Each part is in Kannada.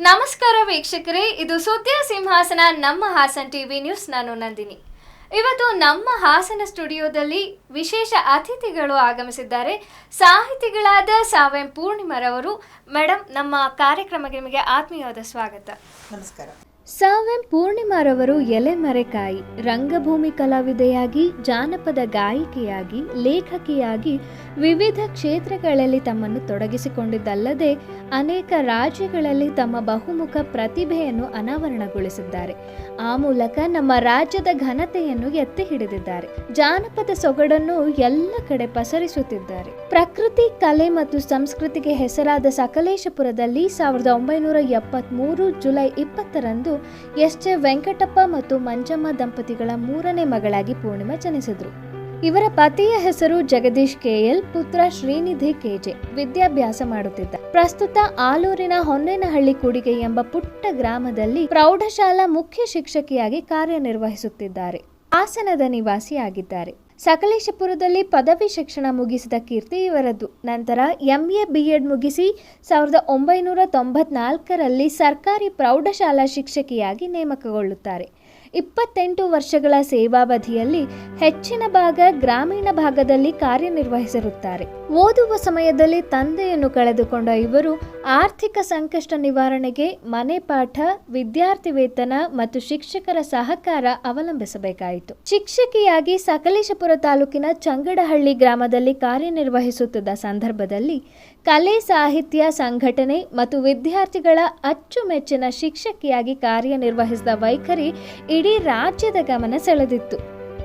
ನಮಸ್ಕಾರ ವೀಕ್ಷಕರೇ, ಇದು ಸುದ್ದಿಯ ಸಿಂಹಾಸನ ನಮ್ಮ ಹಾಸನ್ ಟಿವಿ ನ್ಯೂಸ್. ನಾನು ನಂದಿನಿ. ಇವತ್ತು ನಮ್ಮ ಹಾಸನ ಸ್ಟುಡಿಯೋದಲ್ಲಿ ವಿಶೇಷ ಅತಿಥಿಗಳು ಆಗಮಿಸಿದ್ದಾರೆ. ಸಾಹಿತಿಗಳಾದ ಸಾವೆಂ ಪೂರ್ಣಿಮಾರವರು. ಮೇಡಮ್, ನಮ್ಮ ಕಾರ್ಯಕ್ರಮಕ್ಕೆ ನಿಮಗೆ ಆತ್ಮೀಯವಾದ ಸ್ವಾಗತ. ನಮಸ್ಕಾರ. ಸಾವೆಂ ಪೂರ್ಣಿಮಾರವರು ಎಲೆಮರೆಕಾಯಿ, ರಂಗಭೂಮಿ ಕಲಾವಿದೆಯಾಗಿ, ಜಾನಪದ ಗಾಯಕಿಯಾಗಿ, ಲೇಖಕಿಯಾಗಿ ವಿವಿಧ ಕ್ಷೇತ್ರಗಳಲ್ಲಿ ತಮ್ಮನ್ನು ತೊಡಗಿಸಿಕೊಂಡಿದ್ದಲ್ಲದೆ ಅನೇಕ ರಾಜ್ಯಗಳಲ್ಲಿ ತಮ್ಮ ಬಹುಮುಖ ಪ್ರತಿಭೆಯನ್ನು ಅನಾವರಣಗೊಳಿಸಿದ್ದಾರೆ. ಆ ಮೂಲಕ ನಮ್ಮ ರಾಜ್ಯದ ಘನತೆಯನ್ನು ಎತ್ತಿ ಹಿಡಿದಿದ್ದಾರೆ. ಜಾನಪದ ಸೊಗಡನ್ನು ಎಲ್ಲ ಕಡೆ ಪಸರಿಸುತ್ತಿದ್ದಾರೆ. ಪ್ರಕೃತಿ, ಕಲೆ ಮತ್ತು ಸಂಸ್ಕೃತಿಗೆ ಹೆಸರಾದ ಸಕಲೇಶಪುರದಲ್ಲಿ 1973 ಜುಲೈ 20ರಂದು ಎಸ್.ಜೆ. ವೆಂಕಟಪ್ಪ ಮತ್ತು ಮಂಜಮ್ಮ ದಂಪತಿಗಳ 3ನೇ ಮಗಳಾಗಿ ಪೂರ್ಣಿಮಾ ಜನಿಸಿದ್ರು. ಇವರ ಪತಿಯ ಹೆಸರು ಜಗದೀಶ್ ಕೆಎಲ್, ಪುತ್ರ ಶ್ರೀನಿಧಿ ಕೆಜೆ. ವಿದ್ಯಾಭ್ಯಾಸ ಮಾಡುತ್ತಿದ್ದ. ಪ್ರಸ್ತುತ ಆಲೂರಿನ ಹೊನ್ನೇನಹಳ್ಳಿ ಕೂಡಿಗೆ ಎಂಬ ಪುಟ್ಟ ಗ್ರಾಮದಲ್ಲಿ ಪ್ರೌಢಶಾಲಾ ಮುಖ್ಯ ಶಿಕ್ಷಕಿಯಾಗಿ ಕಾರ್ಯನಿರ್ವಹಿಸುತ್ತಿದ್ದಾರೆ. ಹಾಸನದ ನಿವಾಸಿಯಾಗಿದ್ದಾರೆ. ಸಕಲೇಶಪುರದಲ್ಲಿ ಪದವಿ ಶಿಕ್ಷಣ ಮುಗಿಸಿದ ಕೀರ್ತಿ ಇವರದ್ದು. ನಂತರ MA BEd ಮುಗಿಸಿ 1994ರಲ್ಲಿ ಸರ್ಕಾರಿ ಪ್ರೌಢಶಾಲಾ ಶಿಕ್ಷಕಿಯಾಗಿ ನೇಮಕಗೊಳ್ಳುತ್ತಾರೆ. 28 ವರ್ಷಗಳ ಸೇವಾವಧಿಯಲ್ಲಿ ಹೆಚ್ಚಿನ ಭಾಗ ಗ್ರಾಮೀಣ ಭಾಗದಲ್ಲಿ ಕಾರ್ಯನಿರ್ವಹಿಸಿರುತ್ತಾರೆ. ಓದುವ ಸಮಯದಲ್ಲಿ ತಂದೆಯನ್ನು ಕಳೆದುಕೊಂಡ ಇವರು ಆರ್ಥಿಕ ಸಂಕಷ್ಟ ನಿವಾರಣೆಗೆ ಮನೆ ಪಾಠ, ವಿದ್ಯಾರ್ಥಿ ವೇತನ ಮತ್ತು ಶಿಕ್ಷಕರ ಸಹಕಾರ ಅವಲಂಬಿಸಬೇಕಾಯಿತು. ಶಿಕ್ಷಕಿಯಾಗಿ ಸಕಲೇಶಪುರ ತಾಲೂಕಿನ ಚಂಗಡಹಳ್ಳಿ ಗ್ರಾಮದಲ್ಲಿ ಕಾರ್ಯನಿರ್ವಹಿಸುತ್ತಿದ್ದ ಸಂದರ್ಭದಲ್ಲಿ ಕಲೆ, ಸಾಹಿತ್ಯ, ಸಂಘಟನೆ ಮತ್ತು ವಿದ್ಯಾರ್ಥಿಗಳ ಅಚ್ಚುಮೆಚ್ಚಿನ ಶಿಕ್ಷಕಿಯಾಗಿ ಕಾರ್ಯನಿರ್ವಹಿಸಿದ ವೈಖರಿ ಇಡೀ ರಾಜ್ಯದ ಗಮನ ಸೆಳೆದಿತ್ತು.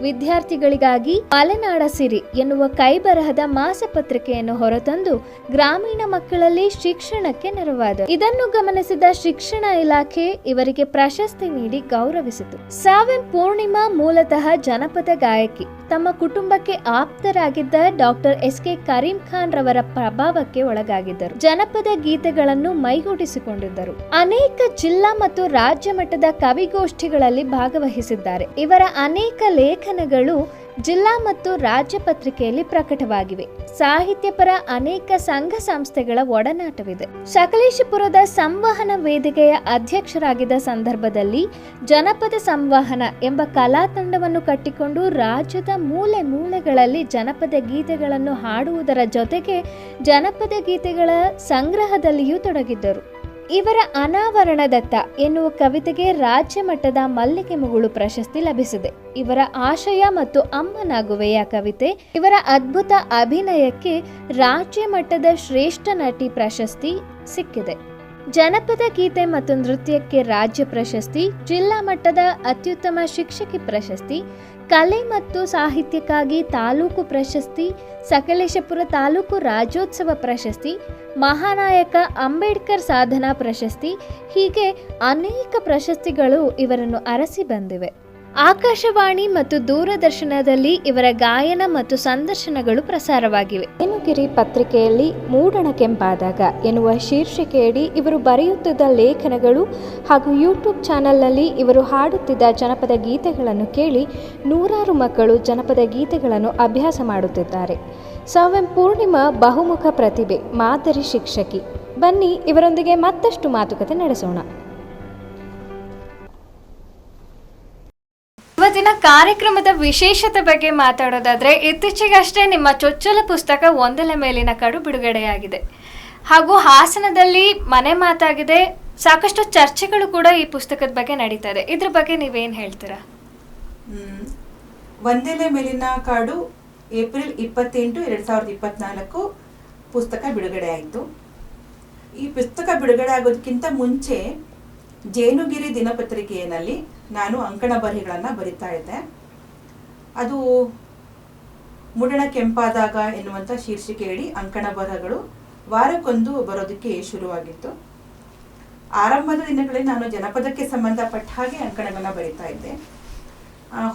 ವಿದ್ಯಾರ್ಥಿಗಳಿಗಾಗಿ ಮಲೆನಾಡ ಸಿರಿ ಎನ್ನುವ ಕೈಬರಹದ ಮಾಸಪತ್ರಿಕೆಯನ್ನು ಹೊರತಂದು ಗ್ರಾಮೀಣ ಮಕ್ಕಳಲ್ಲಿ ಶಿಕ್ಷಣಕ್ಕೆ ನೆರವಾದ. ಇದನ್ನು ಗಮನಿಸಿದ ಶಿಕ್ಷಣ ಇಲಾಖೆ ಇವರಿಗೆ ಪ್ರಶಸ್ತಿ ನೀಡಿ ಗೌರವಿಸಿತು. ಸಾವೆಂ ಪೂರ್ಣಿಮಾ ಮೂಲತಃ ಜನಪದ ಗಾಯಕಿ. ತಮ್ಮ ಕುಟುಂಬಕ್ಕೆ ಆಪ್ತರಾಗಿದ್ದ ಡಾಕ್ಟರ್ S.K. ಕರೀಂ ಖಾನ್ ರವರ ಪ್ರಭಾವಕ್ಕೆ ಒಳಗಾಗಿದ್ದರು. ಜನಪದ ಗೀತೆಗಳನ್ನು ಮೈಗೂಡಿಸಿಕೊಂಡಿದ್ದರು. ಅನೇಕ ಜಿಲ್ಲಾ ಮತ್ತು ರಾಜ್ಯ ಮಟ್ಟದ ಕವಿಗೋಷ್ಠಿಗಳಲ್ಲಿ ಭಾಗವಹಿಸಿದ್ದಾರೆ. ಇವರ ಅನೇಕ ಲೇಖನಗಳು ಜಿಲ್ಲಾ ಮತ್ತು ರಾಜ್ಯ ಪತ್ರಿಕೆಯಲ್ಲಿ ಪ್ರಕಟವಾಗಿವೆ. ಸಾಹಿತ್ಯಪರ ಅನೇಕ ಸಂಘ ಸಂಸ್ಥೆಗಳ ಒಡನಾಟವಿದೆ. ಸಕಲೇಶಪುರದ ಸಂವಹನ ವೇದಿಕೆಯ ಅಧ್ಯಕ್ಷರಾಗಿದ್ದ ಸಂದರ್ಭದಲ್ಲಿ ಜನಪದ ಸಂವಹನ ಎಂಬ ಕಲಾ ತಂಡವನ್ನು ಕಟ್ಟಿಕೊಂಡು ರಾಜ್ಯದ ಮೂಲೆ ಮೂಲೆಗಳಲ್ಲಿ ಜನಪದ ಗೀತೆಗಳನ್ನು ಹಾಡುವುದರ ಜೊತೆಗೆ ಜನಪದ ಗೀತೆಗಳ ಸಂಗ್ರಹದಲ್ಲಿಯೂ ತೊಡಗಿದ್ದರು. ಇವರ ಅನಾವರಣದತ್ತ ಎನ್ನುವ ಕವಿತೆಗೆ ರಾಜ್ಯ ಮಟ್ಟದ ಮಲ್ಲಿಗೆ ಮುಗುಳು ಪ್ರಶಸ್ತಿ ಲಭಿಸಿದೆ. ಇವರ ಆಶಯ ಮತ್ತು ಅಮ್ಮನಾಗುವೆಯ ಕವಿತೆ, ಇವರ ಅದ್ಭುತ ಅಭಿನಯಕ್ಕೆ ರಾಜ್ಯ ಮಟ್ಟದ ಶ್ರೇಷ್ಠ ನಟಿ ಪ್ರಶಸ್ತಿ ಸಿಕ್ಕಿದೆ. ಜನಪದ ಗೀತೆ ಮತ್ತು ನೃತ್ಯಕ್ಕೆ ರಾಜ್ಯ ಪ್ರಶಸ್ತಿ, ಜಿಲ್ಲಾ ಮಟ್ಟದ ಅತ್ಯುತ್ತಮ ಶಿಕ್ಷಕಿ ಪ್ರಶಸ್ತಿ, ಕಲೆ ಮತ್ತು ಸಾಹಿತ್ಯಕ್ಕಾಗಿ ತಾಲೂಕು ಪ್ರಶಸ್ತಿ, ಸಕಲೇಶಪುರ ತಾಲೂಕು ರಾಜ್ಯೋತ್ಸವ ಪ್ರಶಸ್ತಿ, ಮಹಾನಾಯಕ ಅಂಬೇಡ್ಕರ್ ಸಾಧನಾ ಪ್ರಶಸ್ತಿ, ಹೀಗೆ ಅನೇಕ ಪ್ರಶಸ್ತಿಗಳು ಇವರನ್ನು ಅರಸಿ ಬಂದಿವೆ. ಆಕಾಶವಾಣಿ ಮತ್ತು ದೂರದರ್ಶನದಲ್ಲಿ ಇವರ ಗಾಯನ ಮತ್ತು ಸಂದರ್ಶನಗಳು ಪ್ರಸಾರವಾಗಿವೆ. ವೇಣುಗಿರಿ ಪತ್ರಿಕೆಯಲ್ಲಿ ಮೂಡಣ ಕೆಂಪಾದಾಗ ಎನ್ನುವ ಶೀರ್ಷಿಕೆಯಡಿ ಇವರು ಬರೆಯುತ್ತಿದ್ದ ಲೇಖನಗಳು ಹಾಗೂ ಯೂಟ್ಯೂಬ್ ಚಾನೆಲ್ನಲ್ಲಿ ಇವರು ಹಾಡುತ್ತಿದ್ದ ಜನಪದ ಗೀತೆಗಳನ್ನು ಕೇಳಿ ನೂರಾರು ಮಕ್ಕಳು ಜನಪದ ಗೀತೆಗಳನ್ನು ಅಭ್ಯಾಸ ಮಾಡುತ್ತಿದ್ದಾರೆ. ಸಾವೆಂ ಪೂರ್ಣಿಮಾ ಬಹುಮುಖ ಪ್ರತಿಭೆ, ಮಾದರಿ ಶಿಕ್ಷಕಿ. ಬನ್ನಿ ಇವರೊಂದಿಗೆ ಮತ್ತಷ್ಟು ಮಾತುಕತೆ ನಡೆಸೋಣ. ಇವತ್ತಿನ ಕಾರ್ಯಕ್ರಮದ ವಿಶೇಷತೆ ಬಗ್ಗೆ ಮಾತಾಡೋದಾದ್ರೆ, ಇತ್ತೀಚೆಗಷ್ಟೇ ನಿಮ್ಮ ಚೊಚ್ಚಲ ಪುಸ್ತಕ ಒಂದೆಲೆ ಮೇಲಿನ ಕಡು ಬಿಡುಗಡೆಯಾಗಿದೆ ಹಾಗೂ ಹಾಸನದಲ್ಲಿ ಮನೆ ಮಾತಾಗಿದೆ. ಸಾಕಷ್ಟು ಚರ್ಚೆಗಳು ಕೂಡ ಈ ಪುಸ್ತಕದ ಬಗ್ಗೆ ನಡೀತಾ ಇದೆ. ಇದ್ರ ಬಗ್ಗೆ ನೀವೇನು ಹೇಳ್ತೀರಾ? ಒಂದೆಲೆ ಮೇಲಿನ ಕಾಡು ಏಪ್ರಿಲ್ 28, 2024 ಪುಸ್ತಕ ಬಿಡುಗಡೆ ಆಯಿತು. ಈ ಪುಸ್ತಕ ಬಿಡುಗಡೆ ಆಗೋದಕ್ಕಿಂತ ಮುಂಚೆ ಜೇನುಗಿರಿ ದಿನಪತ್ರಿಕೆಯಲ್ಲಿ ನಾನು ಅಂಕಣ ಬರೆಗಳನ್ನು ಬರಿತಾ ಇದ್ದೆ. ಅದು ಮುಡಣ ಕೆಂಪಾದಾಗ ಎನ್ನುವಂಥ ಶೀರ್ಷಿಕೆಯಡಿ ಅಂಕಣ ಬರಹಗಳು ವಾರಕ್ಕೊಂದು ಬರೋದಕ್ಕೆ ಶುರುವಾಗಿತ್ತು. ಆರಂಭದ ದಿನಗಳಲ್ಲಿ ನಾನು ಜನಪದಕ್ಕೆ ಸಂಬಂಧಪಟ್ಟ ಹಾಗೆ ಅಂಕಣಗಳನ್ನು ಬರಿತಾ ಇದ್ದೆ.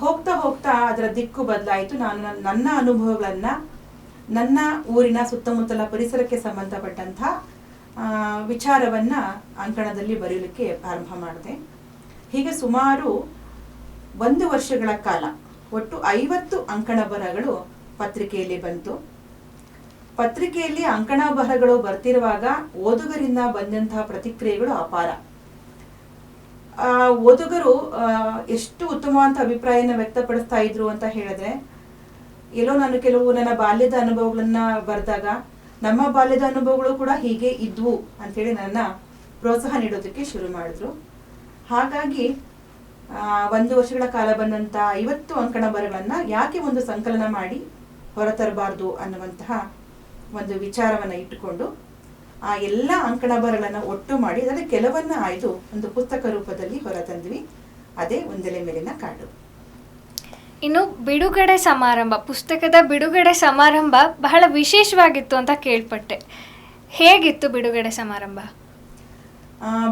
ಹೋಗ್ತಾ ಹೋಗ್ತಾ ಅದರ ದಿಕ್ಕು ಬದಲಾಯಿತು. ನಾನು ನನ್ನ ಅನುಭವಗಳನ್ನು, ನನ್ನ ಊರಿನ ಸುತ್ತಮುತ್ತಲ ಪರಿಸರಕ್ಕೆ ಸಂಬಂಧಪಟ್ಟಂಥ ವಿಚಾರವನ್ನು ಅಂಕಣದಲ್ಲಿ ಬರೆಯಲಿಕ್ಕೆ ಪ್ರಾರಂಭ ಮಾಡಿದೆ. ಹೀಗೆ ಸುಮಾರು 1 ವರ್ಷಗಳ ಕಾಲ ಒಟ್ಟು 50 ಅಂಕಣ ಬರಹಗಳು ಪತ್ರಿಕೆಯಲ್ಲಿ ಬಂತು. ಪತ್ರಿಕೆಯಲ್ಲಿ ಅಂಕಣ ಬರಹಗಳು ಬರ್ತಿರುವಾಗ ಓದುಗರಿಂದ ಬಂದಂತಹ ಪ್ರತಿಕ್ರಿಯೆಗಳು ಅಪಾರ. ಓದುಗರು ಎಷ್ಟು ಉತ್ತಮವಾದ ಅಭಿಪ್ರಾಯನ ವ್ಯಕ್ತಪಡಿಸ್ತಾ ಇದ್ರು ಅಂತ ಹೇಳಿದ್ರೆ, ಎಲ್ಲೋ ನಾನು ಕೆಲವು ನನ್ನ ಬಾಲ್ಯದ ಅನುಭವಗಳನ್ನ ಬರೆದಾಗ ನಮ್ಮ ಬಾಲ್ಯದ ಅನುಭವಗಳು ಕೂಡ ಹೀಗೆ ಇದ್ವು ಅಂಥೇಳಿ ನನ್ನ ಪ್ರೋತ್ಸಾಹ ನೀಡೋದಕ್ಕೆ ಶುರು ಮಾಡಿದ್ರು. ಹಾಗಾಗಿ 1 ವರ್ಷಗಳ ಕಾಲ ಬಂದಂಥ 50 ಅಂಕಣ ಬರಗಳನ್ನು ಯಾಕೆ ಒಂದು ಸಂಕಲನ ಮಾಡಿ ಹೊರತರಬಾರ್ದು ಅನ್ನುವಂತಹ ಒಂದು ವಿಚಾರವನ್ನು ಇಟ್ಟುಕೊಂಡು ಆ ಎಲ್ಲ ಅಂಕಣ ಬರಗಳನ್ನು ಒಟ್ಟು ಮಾಡಿ ಅದರಲ್ಲಿ ಕೆಲವನ್ನ ಆಯ್ದು ಒಂದು ಪುಸ್ತಕ ರೂಪದಲ್ಲಿ ಹೊರತಂದ್ವಿ. ಅದೇ ಒಂದೆಲೆ ಮೇಲಿನ ಕಾಡು. ಇನ್ನು ಬಿಡುಗಡೆ ಸಮಾರಂಭ, ಪುಸ್ತಕದ ಬಿಡುಗಡೆ ಸಮಾರಂಭ ಬಹಳ ವಿಶೇಷವಾಗಿತ್ತು ಅಂತ ಕೇಳ್ಪಟ್ಟೆ. ಹೇಗಿತ್ತು ಬಿಡುಗಡೆ ಸಮಾರಂಭ?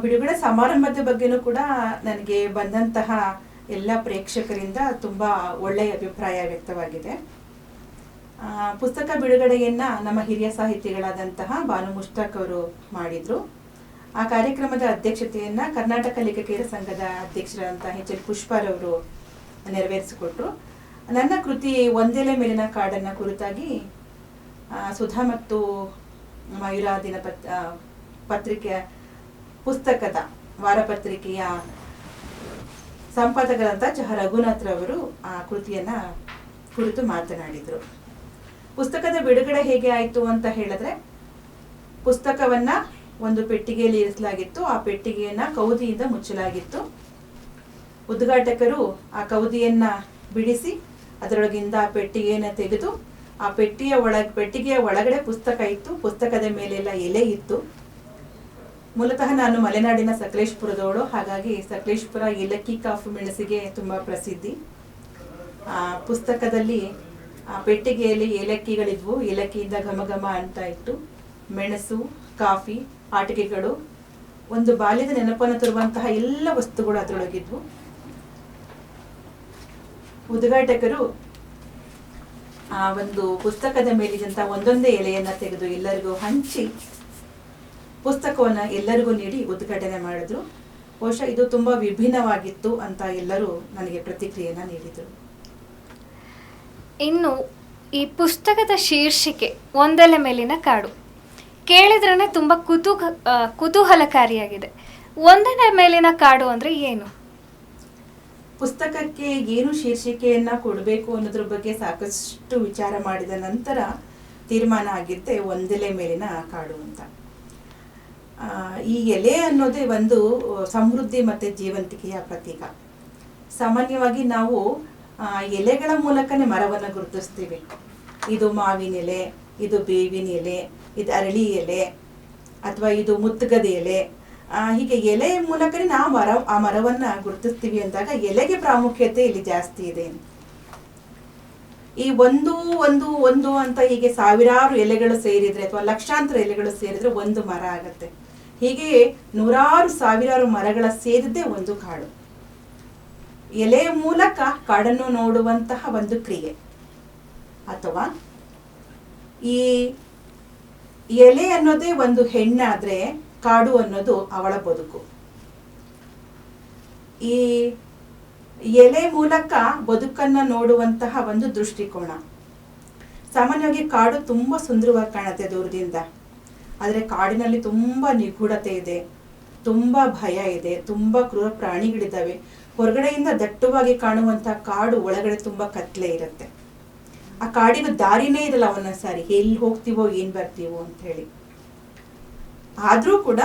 ಬಿಡುಗಡೆ ಸಮಾರಂಭದ ಬಗ್ಗೆನೂ ಕೂಡ ನನಗೆ ಬಂದಂತಹ ಎಲ್ಲ ಪ್ರೇಕ್ಷಕರಿಂದ ತುಂಬ ಒಳ್ಳೆಯ ಅಭಿಪ್ರಾಯ ವ್ಯಕ್ತವಾಗಿದೆ. ಪುಸ್ತಕ ಬಿಡುಗಡೆಯನ್ನ ನಮ್ಮ ಹಿರಿಯ ಸಾಹಿತಿಗಳಾದಂತಹ ಬಾನು ಮುಷ್ತಾಕ್ ಅವರು ಮಾಡಿದ್ರು. ಆ ಕಾರ್ಯಕ್ರಮದ ಅಧ್ಯಕ್ಷತೆಯನ್ನ ಕರ್ನಾಟಕ ಲೇಖಕಿಯರ ಸಂಘದ ಅಧ್ಯಕ್ಷರಾದಂತಹ HL ಪುಷ್ಪಾರವರು ನೆರವೇರಿಸಿಕೊಟ್ರು. ನನ್ನ ಕೃತಿ ಒಂದೆಲೆ ಮೇಲಿನ ಕಾಡನ್ನ ಕುರಿತಾಗಿ ಸುಧಾ ಮತ್ತು ಮಯೂರ ಪತ್ರಿಕೆ ಪುಸ್ತಕದ ವಾರಪತ್ರಿಕೆಯ ಸಂಪಾದಕರಾದಂಥ ಚಹ ರಘುನಾಥ್ ರವರು ಆ ಕೃತಿಯನ್ನ ಕುರಿತು ಮಾತನಾಡಿದರು. ಪುಸ್ತಕದ ಬಿಡುಗಡೆ ಹೇಗೆ ಆಯಿತು ಅಂತ ಹೇಳಿದ್ರೆ, ಪುಸ್ತಕವನ್ನ ಒಂದು ಪೆಟ್ಟಿಗೆಯಲ್ಲಿ ಇರಿಸಲಾಗಿತ್ತು. ಆ ಪೆಟ್ಟಿಗೆಯನ್ನ ಕೌದಿಯಿಂದ ಮುಚ್ಚಲಾಗಿತ್ತು. ಉದ್ಘಾಟಕರು ಆ ಕೌದಿಯನ್ನ ಬಿಡಿಸಿ ಅದರೊಳಗಿಂದ ಆ ಪೆಟ್ಟಿಗೆಯನ್ನು ತೆಗೆದು ಆ ಪೆಟ್ಟಿಗೆಯ ಒಳಗಡೆ ಪುಸ್ತಕ ಇತ್ತು. ಪುಸ್ತಕದ ಮೇಲೆಲ್ಲ ಎಲೆ ಇತ್ತು. ಮೂಲತಃ ನಾನು ಮಲೆನಾಡಿನ ಸಕಲೇಶ್ಪುರದವಳು, ಹಾಗಾಗಿ ಸಕಲೇಶ್ಪುರ ಏಲಕ್ಕಿ ಕಾಫಿ ಮೆಣಸಿಗೆ ತುಂಬ ಪ್ರಸಿದ್ಧಿ. ಆ ಪುಸ್ತಕದಲ್ಲಿ ಆ ಪೆಟ್ಟಿಗೆಯಲ್ಲಿ ಏಲಕ್ಕಿಗಳಿದ್ವು. ಏಲಕ್ಕಿಯಿಂದ ಘಮ ಘಮ ಅಂತ ಇತ್ತು. ಮೆಣಸು, ಕಾಫಿ, ಆಟಿಕೆಗಳು, ಒಂದು ಬಾಲ್ಯದ ನೆನಪನ್ನು ತರುವಂತಹ ಎಲ್ಲ ವಸ್ತುಗಳು ಅದರೊಳಗಿದ್ವು. ಉದ್ಘಾಟಕರು ಆ ಒಂದು ಪುಸ್ತಕದ ಮೇಲಿದ್ದಂಥ ಒಂದೊಂದೇ ಎಲೆಯನ್ನ ತೆಗೆದು ಎಲ್ಲರಿಗೂ ಹಂಚಿ ಪುಸ್ತಕವನ್ನ ಎಲ್ಲರಿಗೂ ನೀಡಿ ಉದ್ಘಾಟನೆ ಮಾಡಿದ್ರು. ಬಹುಶಃ ಇದು ತುಂಬಾ ವಿಭಿನ್ನವಾಗಿತ್ತು ಅಂತ ಎಲ್ಲರೂ ನನಗೆ ಪ್ರತಿಕ್ರಿಯೆಯನ್ನ ನೀಡಿದರು. ಇನ್ನು ಈ ಪುಸ್ತಕದ ಶೀರ್ಷಿಕೆ ಒಂದೆಲೆ ಮೇಲಿನ ಕಾಡು ಕೇಳಿದ್ರೇ ತುಂಬ ಕುತೂಹಲಕಾರಿಯಾಗಿದೆ. ಒಂದೆಲೆ ಮೇಲಿನ ಕಾಡು ಅಂದರೆ ಏನು? ಪುಸ್ತಕಕ್ಕೆ ಏನು ಶೀರ್ಷಿಕೆಯನ್ನ ಕೊಡಬೇಕು ಅನ್ನೋದ್ರ ಬಗ್ಗೆ ಸಾಕಷ್ಟು ವಿಚಾರ ಮಾಡಿದ ನಂತರ ತೀರ್ಮಾನ ಆಗಿದ್ದೆ ಒಂದೆಲೆ ಮೇಲಿನ ಕಾಡು ಅಂತ. ಈ ಎಲೆ ಅನ್ನೋದೇ ಒಂದು ಸಮೃದ್ಧಿ ಮತ್ತು ಜೀವಂತಿಕೆಯ ಪ್ರತೀಕ. ಸಾಮಾನ್ಯವಾಗಿ ನಾವು ಎಲೆಗಳ ಮೂಲಕನೇ ಮರವನ್ನು ಗುರುತಿಸ್ತೀವಿ. ಇದು ಮಾವಿನ ಎಲೆ, ಇದು ಬೇವಿನ ಎಲೆ, ಇದು ಅರಳಿ ಎಲೆ, ಅಥವಾ ಇದು ಮುತ್ತುಗದ ಎಲೆ, ಹೀಗೆ ಎಲೆ ಮೂಲಕನೇ ನಾವು ಆ ಮರವನ್ನ ಗುರುತಿಸ್ತೀವಿ ಅಂದಾಗ ಎಲೆಗೆ ಪ್ರಾಮುಖ್ಯತೆ ಇಲ್ಲಿ ಜಾಸ್ತಿ ಇದೆ. ಈ ಒಂದು ಅಂತ ಹೀಗೆ ಸಾವಿರಾರು ಎಲೆಗಳು ಸೇರಿದ್ರೆ ಅಥವಾ ಲಕ್ಷಾಂತರ ಎಲೆಗಳು ಸೇರಿದ್ರೆ ಒಂದು ಮರ ಆಗತ್ತೆ. ಹೀಗೆ ನೂರಾರು ಸಾವಿರಾರು ಮರಗಳ ಸೇರಿದ್ದೇ ಒಂದು ಕಾಡು. ಎಲೆಯ ಮೂಲಕ ಕಾಡನ್ನು ನೋಡುವಂತಹ ಒಂದು ಕ್ರಿಯೆ. ಅಥವಾ ಈ ಎಲೆ ಅನ್ನೋದೇ ಒಂದು ಹೆಣ್ಣಾದ್ರೆ ಕಾಡು ಅನ್ನೋದು ಅವಳ ಬದುಕು. ಈ ಎಲೆ ಮೂಲಕ ಬದುಕನ್ನ ನೋಡುವಂತಹ ಒಂದು ದೃಷ್ಟಿಕೋನ. ಸಾಮಾನ್ಯವಾಗಿ ಕಾಡು ತುಂಬಾ ಸುಂದರವಾಗಿ ಕಾಣುತ್ತೆ ದೂರದಿಂದ, ಆದರೆ ಕಾಡಿನಲ್ಲಿ ತುಂಬಾ ನಿಗೂಢತೆ ಇದೆ, ತುಂಬಾ ಭಯ ಇದೆ, ತುಂಬಾ ಕ್ರೂರ ಪ್ರಾಣಿಗಳಿದ್ದಾವೆ. ಹೊರಗಡೆಯಿಂದ ದಟ್ಟವಾಗಿ ಕಾಣುವಂತಹ ಕಾಡು ಒಳಗಡೆ ತುಂಬಾ ಕತ್ಲೆ ಇರುತ್ತೆ. ಆ ಕಾಡಿಗೆ ದಾರಿನೇ ಇರಲ್ಲ ಒಂದೊಂದ್ಸಾರಿ, ಎಲ್ಲಿ ಹೋಗ್ತೀವೋ ಏನ್ ಬರ್ತೀವೋ ಅಂತ ಹೇಳಿ. ಆದ್ರೂ ಕೂಡ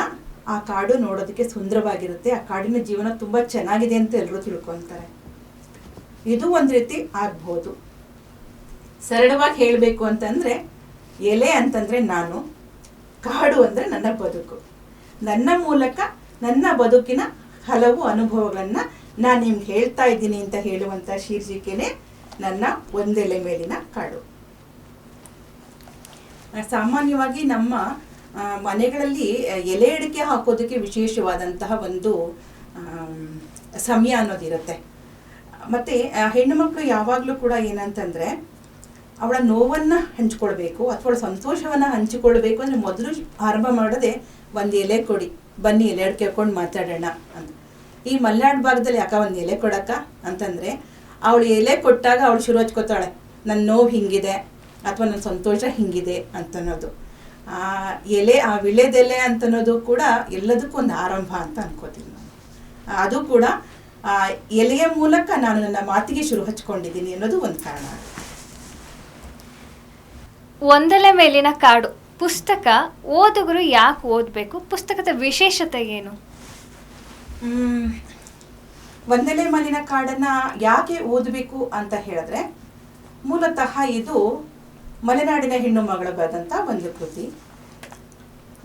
ಆ ಕಾಡು ನೋಡೋದಕ್ಕೆ ಸುಂದರವಾಗಿರುತ್ತೆ. ಆ ಕಾಡಿನ ಜೀವನ ತುಂಬಾ ಚೆನ್ನಾಗಿದೆ ಅಂತ ಎಲ್ಲರೂ ತಿಳ್ಕೊಂತಾರೆ. ಇದು ಒಂದ್ ರೀತಿ ಆಗ್ಬಹುದು. ಸರಳವಾಗಿ ಹೇಳ್ಬೇಕು ಅಂತಂದ್ರೆ, ಎಲೆ ಅಂತಂದ್ರೆ ನಾನು, ಕಾಡು ಅಂದ್ರೆ ನನ್ನ ಬದುಕು. ನನ್ನ ಮೂಲಕ ನನ್ನ ಬದುಕಿನ ಹಲವು ಅನುಭವಗಳನ್ನ ನಾನು ನಿಮ್ಗೆ ಹೇಳ್ತಾ ಇದ್ದೀನಿ ಅಂತ ಹೇಳುವಂತ ಶೀರ್ಷಿಕೆನೆ ನನ್ನ ಒಂದೆಲೆ ಮೇಲಿನ ಕಾಡು. ಸಾಮಾನ್ಯವಾಗಿ ನಮ್ಮ ಮನೆಗಳಲ್ಲಿ ಎಲೆ ಅಡಿಕೆ ಹಾಕೋದಕ್ಕೆ ವಿಶೇಷವಾದಂತಹ ಒಂದು ಸಮಯ ಅನ್ನೋದಿರುತ್ತೆ. ಮತ್ತೆ ಹೆಣ್ಣು ಮಕ್ಕಳು ಯಾವಾಗಲೂ ಕೂಡ ಏನಂತಂದ್ರೆ, ಅವಳ ನೋವನ್ನ ಹಂಚ್ಕೊಳ್ಬೇಕು ಅಥವಾ ಅವಳ ಸಂತೋಷವನ್ನ ಹಂಚಿಕೊಳ್ಬೇಕು ಅಂದ್ರೆ ಮೊದಲು ಆರಂಭ ಮಾಡೋದೆ ಒಂದು ಎಲೆ ಕೊಡಿ, ಬನ್ನಿ ಎಲೆ ಅಡಿಕೆ ಹಾಕೊಂಡು ಮಾತಾಡೋಣ ಅಂತ. ಈ ಮಲೆನಾಡು ಭಾಗದಲ್ಲಿ ಯಾಕ ಒಂದು ಎಲೆ ಕೊಡಕ್ಕ ಅಂತಂದ್ರೆ, ಅವಳು ಎಲೆ ಕೊಟ್ಟಾಗ ಅವಳು ಶುರು ಹಚ್ಕೋತಾಳೆ, ನನ್ನ ನೋವು ಹಿಂಗಿದೆ ಅಥವಾ ನನ್ನ ಸಂತೋಷ ಹಿಂಗಿದೆ ಅಂತನ್ನೋದು. ಆ ವಿಳೆದೆಲೆ ಅಂತನ್ನೋದು ಕೂಡ ಎಲ್ಲದಕ್ಕೂ ಒಂದು ಆರಂಭ ಅಂತ ಅನ್ಕೋತೀನಿ ನಾನು. ಅದು ಕೂಡ ಎಲೆಯ ಮೂಲಕ ನಾನು ನನ್ನ ಮಾತಿಗೆ ಶುರು ಹಚ್ಕೊಂಡಿದ್ದೀನಿ ಅನ್ನೋದು ಒಂದು ಕಾರಣ. ಒಂದೆಲೆ ಮೇಲಿನ ಕಾಡು ಪುಸ್ತಕ ಓದುಗರು ಯಾಕೆ ಓದಬೇಕು? ಪುಸ್ತಕದ ವಿಶೇಷತೆ ಏನು? ಒಂದೆಲೆ ಮೇಲಿನ ಕಾಡನ್ನ ಯಾಕೆ ಓದಬೇಕು ಅಂತ ಹೇಳಿದ್ರೆ, ಮೂಲತಃ ಇದು ಮಲೆನಾಡಿನ ಹೆಣ್ಣು ಮಗಳ ಬರೆದಂಥ ಒಂದು ಕೃತಿ.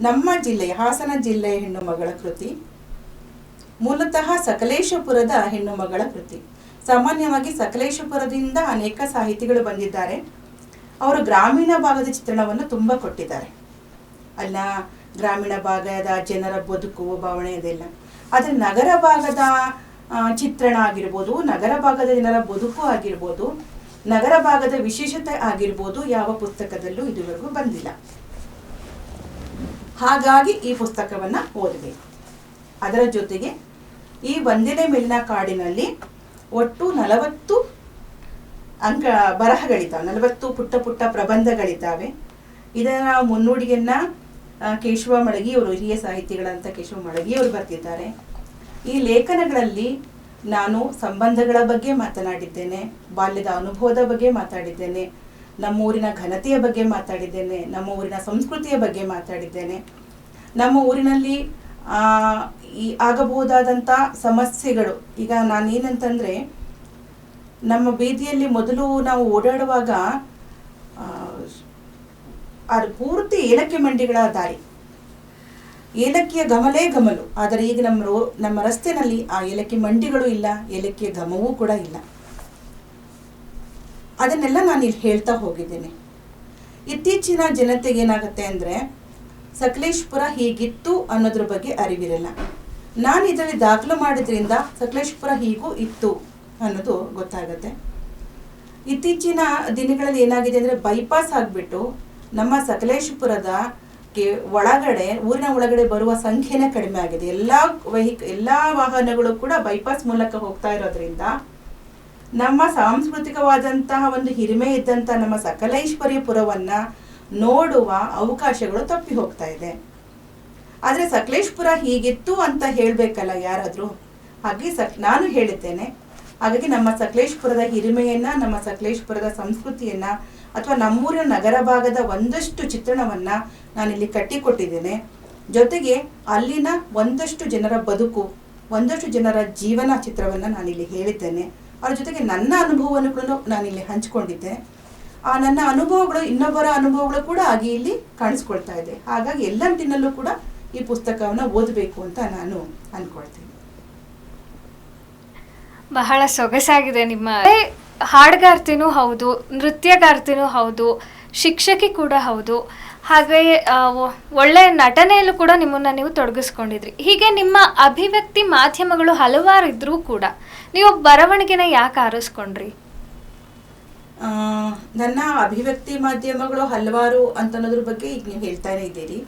ನಮ್ಮ ಜಿಲ್ಲೆಯ ಹಾಸನ ಜಿಲ್ಲೆಯ ಹೆಣ್ಣು ಮಗಳ ಕೃತಿ. ಮೂಲತಃ ಸಕಲೇಶಪುರದ ಹೆಣ್ಣು ಮಗಳ ಕೃತಿ. ಸಾಮಾನ್ಯವಾಗಿ ಸಕಲೇಶಪುರದಿಂದ ಅನೇಕ ಸಾಹಿತಿಗಳು ಬಂದಿದ್ದಾರೆ. ಅವರು ಗ್ರಾಮೀಣ ಭಾಗದ ಚಿತ್ರಣವನ್ನು ತುಂಬ ಕೊಟ್ಟಿದ್ದಾರೆ. ಅಲ್ಲ, ಗ್ರಾಮೀಣ ಭಾಗದ ಜನರ ಬದುಕು ಭಾವನೆ ಅದೆಲ್ಲ. ಆದರೆ ನಗರ ಭಾಗದ ಚಿತ್ರಣ ಆಗಿರ್ಬೋದು, ನಗರ ಭಾಗದ ಜನರ ಬದುಕು ಆಗಿರ್ಬೋದು, ನಗರ ಭಾಗದ ವಿಶೇಷತೆ ಆಗಿರ್ಬೋದು, ಯಾವ ಪುಸ್ತಕದಲ್ಲೂ ಇದುವರೆಗೂ ಬಂದಿಲ್ಲ. ಹಾಗಾಗಿ ಈ ಪುಸ್ತಕವನ್ನು ಓದಬೇಕು. ಅದರ ಜೊತೆಗೆ ಈ ಒಂದೆಲೆ ಮೇಲಿನ ಕಾಡಿನಲ್ಲಿ ಒಟ್ಟು 40 ಬರಹಗಳಿದ್ದಾವೆ, 40 ಪುಟ್ಟ ಪುಟ್ಟ ಪ್ರಬಂಧಗಳಿದ್ದಾವೆ. ಇದರ ಮುನ್ನುಡಿಯನ್ನ ಕೇಶವ ಮಳಗಿಯವರು, ಹಿರಿಯ ಸಾಹಿತಿಗಳಂತ ಕೇಶವ ಮಳಗಿಯವರು ಬರೆದಿದ್ದಾರೆ. ಈ ಲೇಖನಗಳಲ್ಲಿ ನಾನು ಸಂಬಂಧಗಳ ಬಗ್ಗೆ ಮಾತನಾಡಿದ್ದೇನೆ, ಬಾಲ್ಯದ ಅನುಭವದ ಬಗ್ಗೆ ಮಾತಾಡಿದ್ದೇನೆ, ನಮ್ಮೂರಿನ ಘನತೆಯ ಬಗ್ಗೆ ಮಾತಾಡಿದ್ದೇನೆ, ನಮ್ಮ ಊರಿನ ಸಂಸ್ಕೃತಿಯ ಬಗ್ಗೆ ಮಾತಾಡಿದ್ದೇನೆ. ನಮ್ಮ ಊರಿನಲ್ಲಿ ಈ ಆಗಬಹುದಾದಂಥ ಸಮಸ್ಯೆಗಳು, ಈಗ ನಾನೇನಂತಂದರೆ, ನಮ್ಮ ಬೀದಿಯಲ್ಲಿ ಮೊದಲು ನಾವು ಓಡಾಡುವಾಗ ಅದು ಪೂರ್ತಿ ಏಲಕ್ಕಿ ಮಂಡಿಗಳ ದಾರಿ, ಏಲಕ್ಕಿಯ ಘಮಲೇ ಘಮಲು. ಆದರೆ ಈಗ ನಮ್ಮ ರಸ್ತೆನಲ್ಲಿ ಆ ಏಲಕ್ಕಿ ಮಂಡಿಗಳು ಇಲ್ಲ, ಏಲಕ್ಕಿಯ ಘಮವೂ ಕೂಡ ಇಲ್ಲ. ಅದನ್ನೆಲ್ಲ ನಾನು ಇಲ್ಲಿ ಹೇಳ್ತಾ ಹೋಗಿದ್ದೇನೆ. ಇತ್ತೀಚಿನ ಜನತೆಗೆ ಏನಾಗುತ್ತೆ ಅಂದರೆ, ಸಕಲೇಶಪುರ ಹೀಗಿತ್ತು ಅನ್ನೋದ್ರ ಬಗ್ಗೆ ಅರಿವಿರಲ್ಲ. ನಾನು ಇದರಲ್ಲಿ ದಾಖಲು ಮಾಡಿದ್ರಿಂದ ಸಕಲೇಶಪುರ ಹೀಗೂ ಇತ್ತು ಅನ್ನೋದು ಗೊತ್ತಾಗುತ್ತೆ. ಇತ್ತೀಚಿನ ದಿನಗಳಲ್ಲಿ ಏನಾಗಿದೆ ಅಂದರೆ, ಬೈಪಾಸ್ ಆಗಿಬಿಟ್ಟು ನಮ್ಮ ಸಕಲೇಶಪುರದ ಊರಿನ ಒಳಗಡೆ ಬರುವ ಸಂಖ್ಯೆನೇ ಕಡಿಮೆ ಆಗಿದೆ. ಎಲ್ಲ ವಾಹನಗಳು ಕೂಡ ಬೈಪಾಸ್ ಮೂಲಕ ಹೋಗ್ತಾ ಇರೋದ್ರಿಂದ ನಮ್ಮ ಸಾಂಸ್ಕೃತಿಕವಾದಂತಹ ಒಂದು ಹಿರಿಮೆ ಇದ್ದಂಥ ನಮ್ಮ ಸಕಲೇಶ್ವರಿಪುರವನ್ನ ನೋಡುವ ಅವಕಾಶಗಳು ತಪ್ಪಿ ಹೋಗ್ತಾ ಇದೆ. ಆದರೆ ಸಕಲೇಶಪುರ ಹೀಗಿತ್ತು ಅಂತ ಹೇಳಬೇಕಲ್ಲ ಯಾರಾದರೂ. ಹಾಗೆ ನಾನು ಹೇಳಿದ್ದೇನೆ. ಹಾಗಾಗಿ ನಮ್ಮ ಸಕಲೇಶಪುರದ ಹಿರಿಮೆಯನ್ನ, ನಮ್ಮ ಸಕಲೇಶಪುರದ ಸಂಸ್ಕೃತಿಯನ್ನ, ಅಥವಾ ನಮ್ಮೂರಿನ ನಗರ ಭಾಗದ ಒಂದಷ್ಟು ಚಿತ್ರಣವನ್ನ ನಾನಿಲ್ಲಿ ಕಟ್ಟಿಕೊಟ್ಟಿದ್ದೇನೆ. ಜೊತೆಗೆ ಅಲ್ಲಿನ ಒಂದಷ್ಟು ಜನರ ಬದುಕು, ಒಂದಷ್ಟು ಜನರ ಜೀವನ ಚಿತ್ರವನ್ನ ನಾನಿಲ್ಲಿ ಹೇಳಿದ್ದೇನೆ. ಅದ್ರ ಜೊತೆಗೆ ನನ್ನ ಅನುಭವವನ್ನು ನಾನಿಲ್ಲಿ ಹಂಚಿಕೊಂಡಿದ್ದೆ. ಆ ನನ್ನ ಅನುಭವಗಳು ಇನ್ನೊಬ್ಬರ ಅನುಭವಗಳು ಕೂಡ ಆಗಿ ಇಲ್ಲಿ ಕಾಣಿಸ್ಕೊಳ್ತಾ ಇದೆ. ಹಾಗಾಗಿ ಎಲ್ಲ ನಿಟ್ಟಿನಲ್ಲೂ ಕೂಡ ಈ ಪುಸ್ತಕವನ್ನು ಓದಬೇಕು ಅಂತ ನಾನು ಅನ್ಕೊಳ್ತೀನಿ. ಬಹಳ ಸೊಗಸಾಗಿದೆ. ನಿಮ್ಮ ಹಾಡುಗಾರ್ತಿನೂ ಹೌದು, ನೃತ್ಯಗಾರ್ತಿನೂ ಹೌದು, ಶಿಕ್ಷಕಿ ಕೂಡ ಹೌದು. ಹಾಗೆಯೇ ಒಳ್ಳೆಯ ನಟನೆಯಲ್ಲೂ ಕೂಡ ನಿಮ್ಮನ್ನು ನೀವು ತೊಡಗಿಸ್ಕೊಂಡಿದ್ರಿ. ಹೀಗೆ ನಿಮ್ಮ ಅಭಿವ್ಯಕ್ತಿ ಮಾಧ್ಯಮಗಳು ಹಲವಾರು ಇದ್ರೂ ಕೂಡ ನೀವು ಬರವಣಿಗೆನ ಯಾಕೆ ಆರಿಸ್ಕೊಂಡ್ರಿ? ನನ್ನ ಅಭಿವ್ಯಕ್ತಿ ಮಾಧ್ಯಮಗಳು ಹಲವಾರು ಅಂತ ಅನ್ನೋದ್ರ ಬಗ್ಗೆ ಈಗ ನೀವು ಹೇಳ್ತಾನೆ ಇದ್ದೀರಿ.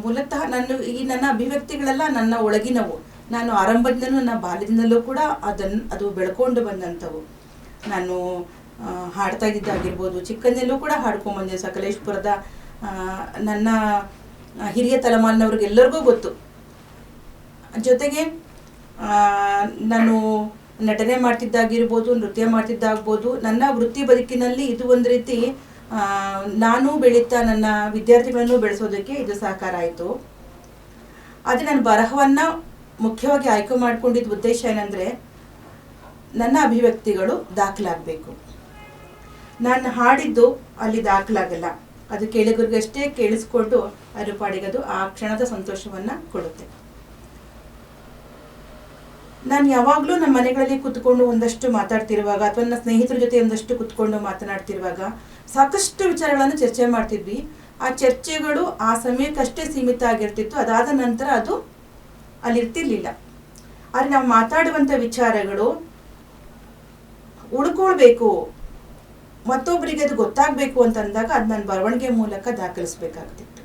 ಮೂಲತಃ ನನ್ನ ಅಭಿವ್ಯಕ್ತಿಗಳೆಲ್ಲ ನನ್ನ ಒಳಗಿನವು. ನಾನು ಆರಂಭದಿಂದಲೂ, ನನ್ನ ಬಾಲ್ಯದಿಂದಲೂ ಕೂಡ ಅದು ಬೆಳ್ಕೊಂಡು ಬಂದಂಥವು. ನಾನು ಹಾಡ್ತಾ ಇದ್ದಿದ್ದಾಗಿರ್ಬೋದು, ಚಿಕ್ಕಂದಲ್ಲೂ ಕೂಡ ಹಾಡ್ಕೊಂಡ್ಬಂದೆ. ಸಕಲೇಶಪುರದ ನನ್ನ ಹಿರಿಯ ತಲೆಮಾರಿನವ್ರಿಗೆಲ್ಲರಿಗೂ ಗೊತ್ತು. ಜೊತೆಗೆ ನಾನು ನಟನೆ ಮಾಡ್ತಿದ್ದಾಗಿರ್ಬೋದು, ನೃತ್ಯ ಮಾಡ್ತಿದ್ದಾಗ್ಬೋದು, ನನ್ನ ವೃತ್ತಿ ಬದುಕಿನಲ್ಲಿ ಇದು ಒಂದು ರೀತಿ ನಾನು ಬೆಳೀತಾ ನನ್ನ ವಿದ್ಯಾರ್ಥಿಗಳನ್ನು ಬೆಳೆಸೋದಕ್ಕೆ ಇದು ಸಹಕಾರ ಆಯಿತು. ಆದರೆ ನಾನು ಬರಹವನ್ನು ಮುಖ್ಯವಾಗಿ ಆಯ್ಕೆ ಮಾಡ್ಕೊಂಡಿದ್ದ ಉದ್ದೇಶ ಏನಂದರೆ, ನನ್ನ ಅಭಿವ್ಯಕ್ತಿಗಳು ದಾಖಲಾಗಬೇಕು. ನಾನು ಹಾಡಿದ್ದು ಅಲ್ಲಿ ದಾಖಲಾಗಲ್ಲ, ಅದು ಕೇಳಿಗರಿಗಷ್ಟೇ ಕೇಳಿಸ್ಕೊಂಡು ಅದ್ರ ಪಾಡಿಗದು ಆ ಕ್ಷಣದ ಸಂತೋಷವನ್ನು ಕೊಡುತ್ತೆ. ನಾನು ಯಾವಾಗಲೂ ನಮ್ಮ ಮನೆಗಳಲ್ಲಿ ಕೂತ್ಕೊಂಡು ಒಂದಷ್ಟು ಮಾತಾಡ್ತಿರುವಾಗ, ಅಥವಾ ನನ್ನ ಸ್ನೇಹಿತರ ಜೊತೆ ಒಂದಷ್ಟು ಕೂತ್ಕೊಂಡು ಮಾತನಾಡ್ತಿರುವಾಗ ಸಾಕಷ್ಟು ವಿಚಾರಗಳನ್ನು ಚರ್ಚೆ ಮಾಡ್ತಿದ್ವಿ. ಆ ಚರ್ಚೆಗಳು ಆ ಸಮಯಕ್ಕಷ್ಟೇ ಸೀಮಿತ ಆಗಿರ್ತಿತ್ತು. ಅದಾದ ನಂತರ ಅದು ಅಲ್ಲಿರ್ತಿರ್ಲಿಲ್ಲ. ಆದರೆ ನಾವು ಮಾತಾಡುವಂಥ ವಿಚಾರಗಳು ಉಳ್ಕೊಳ್ಬೇಕು, ಮತ್ತೊಬ್ಬರಿಗೆ ಅದು ಗೊತ್ತಾಗಬೇಕು ಅಂತಂದಾಗ ಅದು ನಾನು ಬರವಣಿಗೆ ಮೂಲಕ ದಾಖಲಿಸ್ಬೇಕಾಗ್ತಿತ್ತು.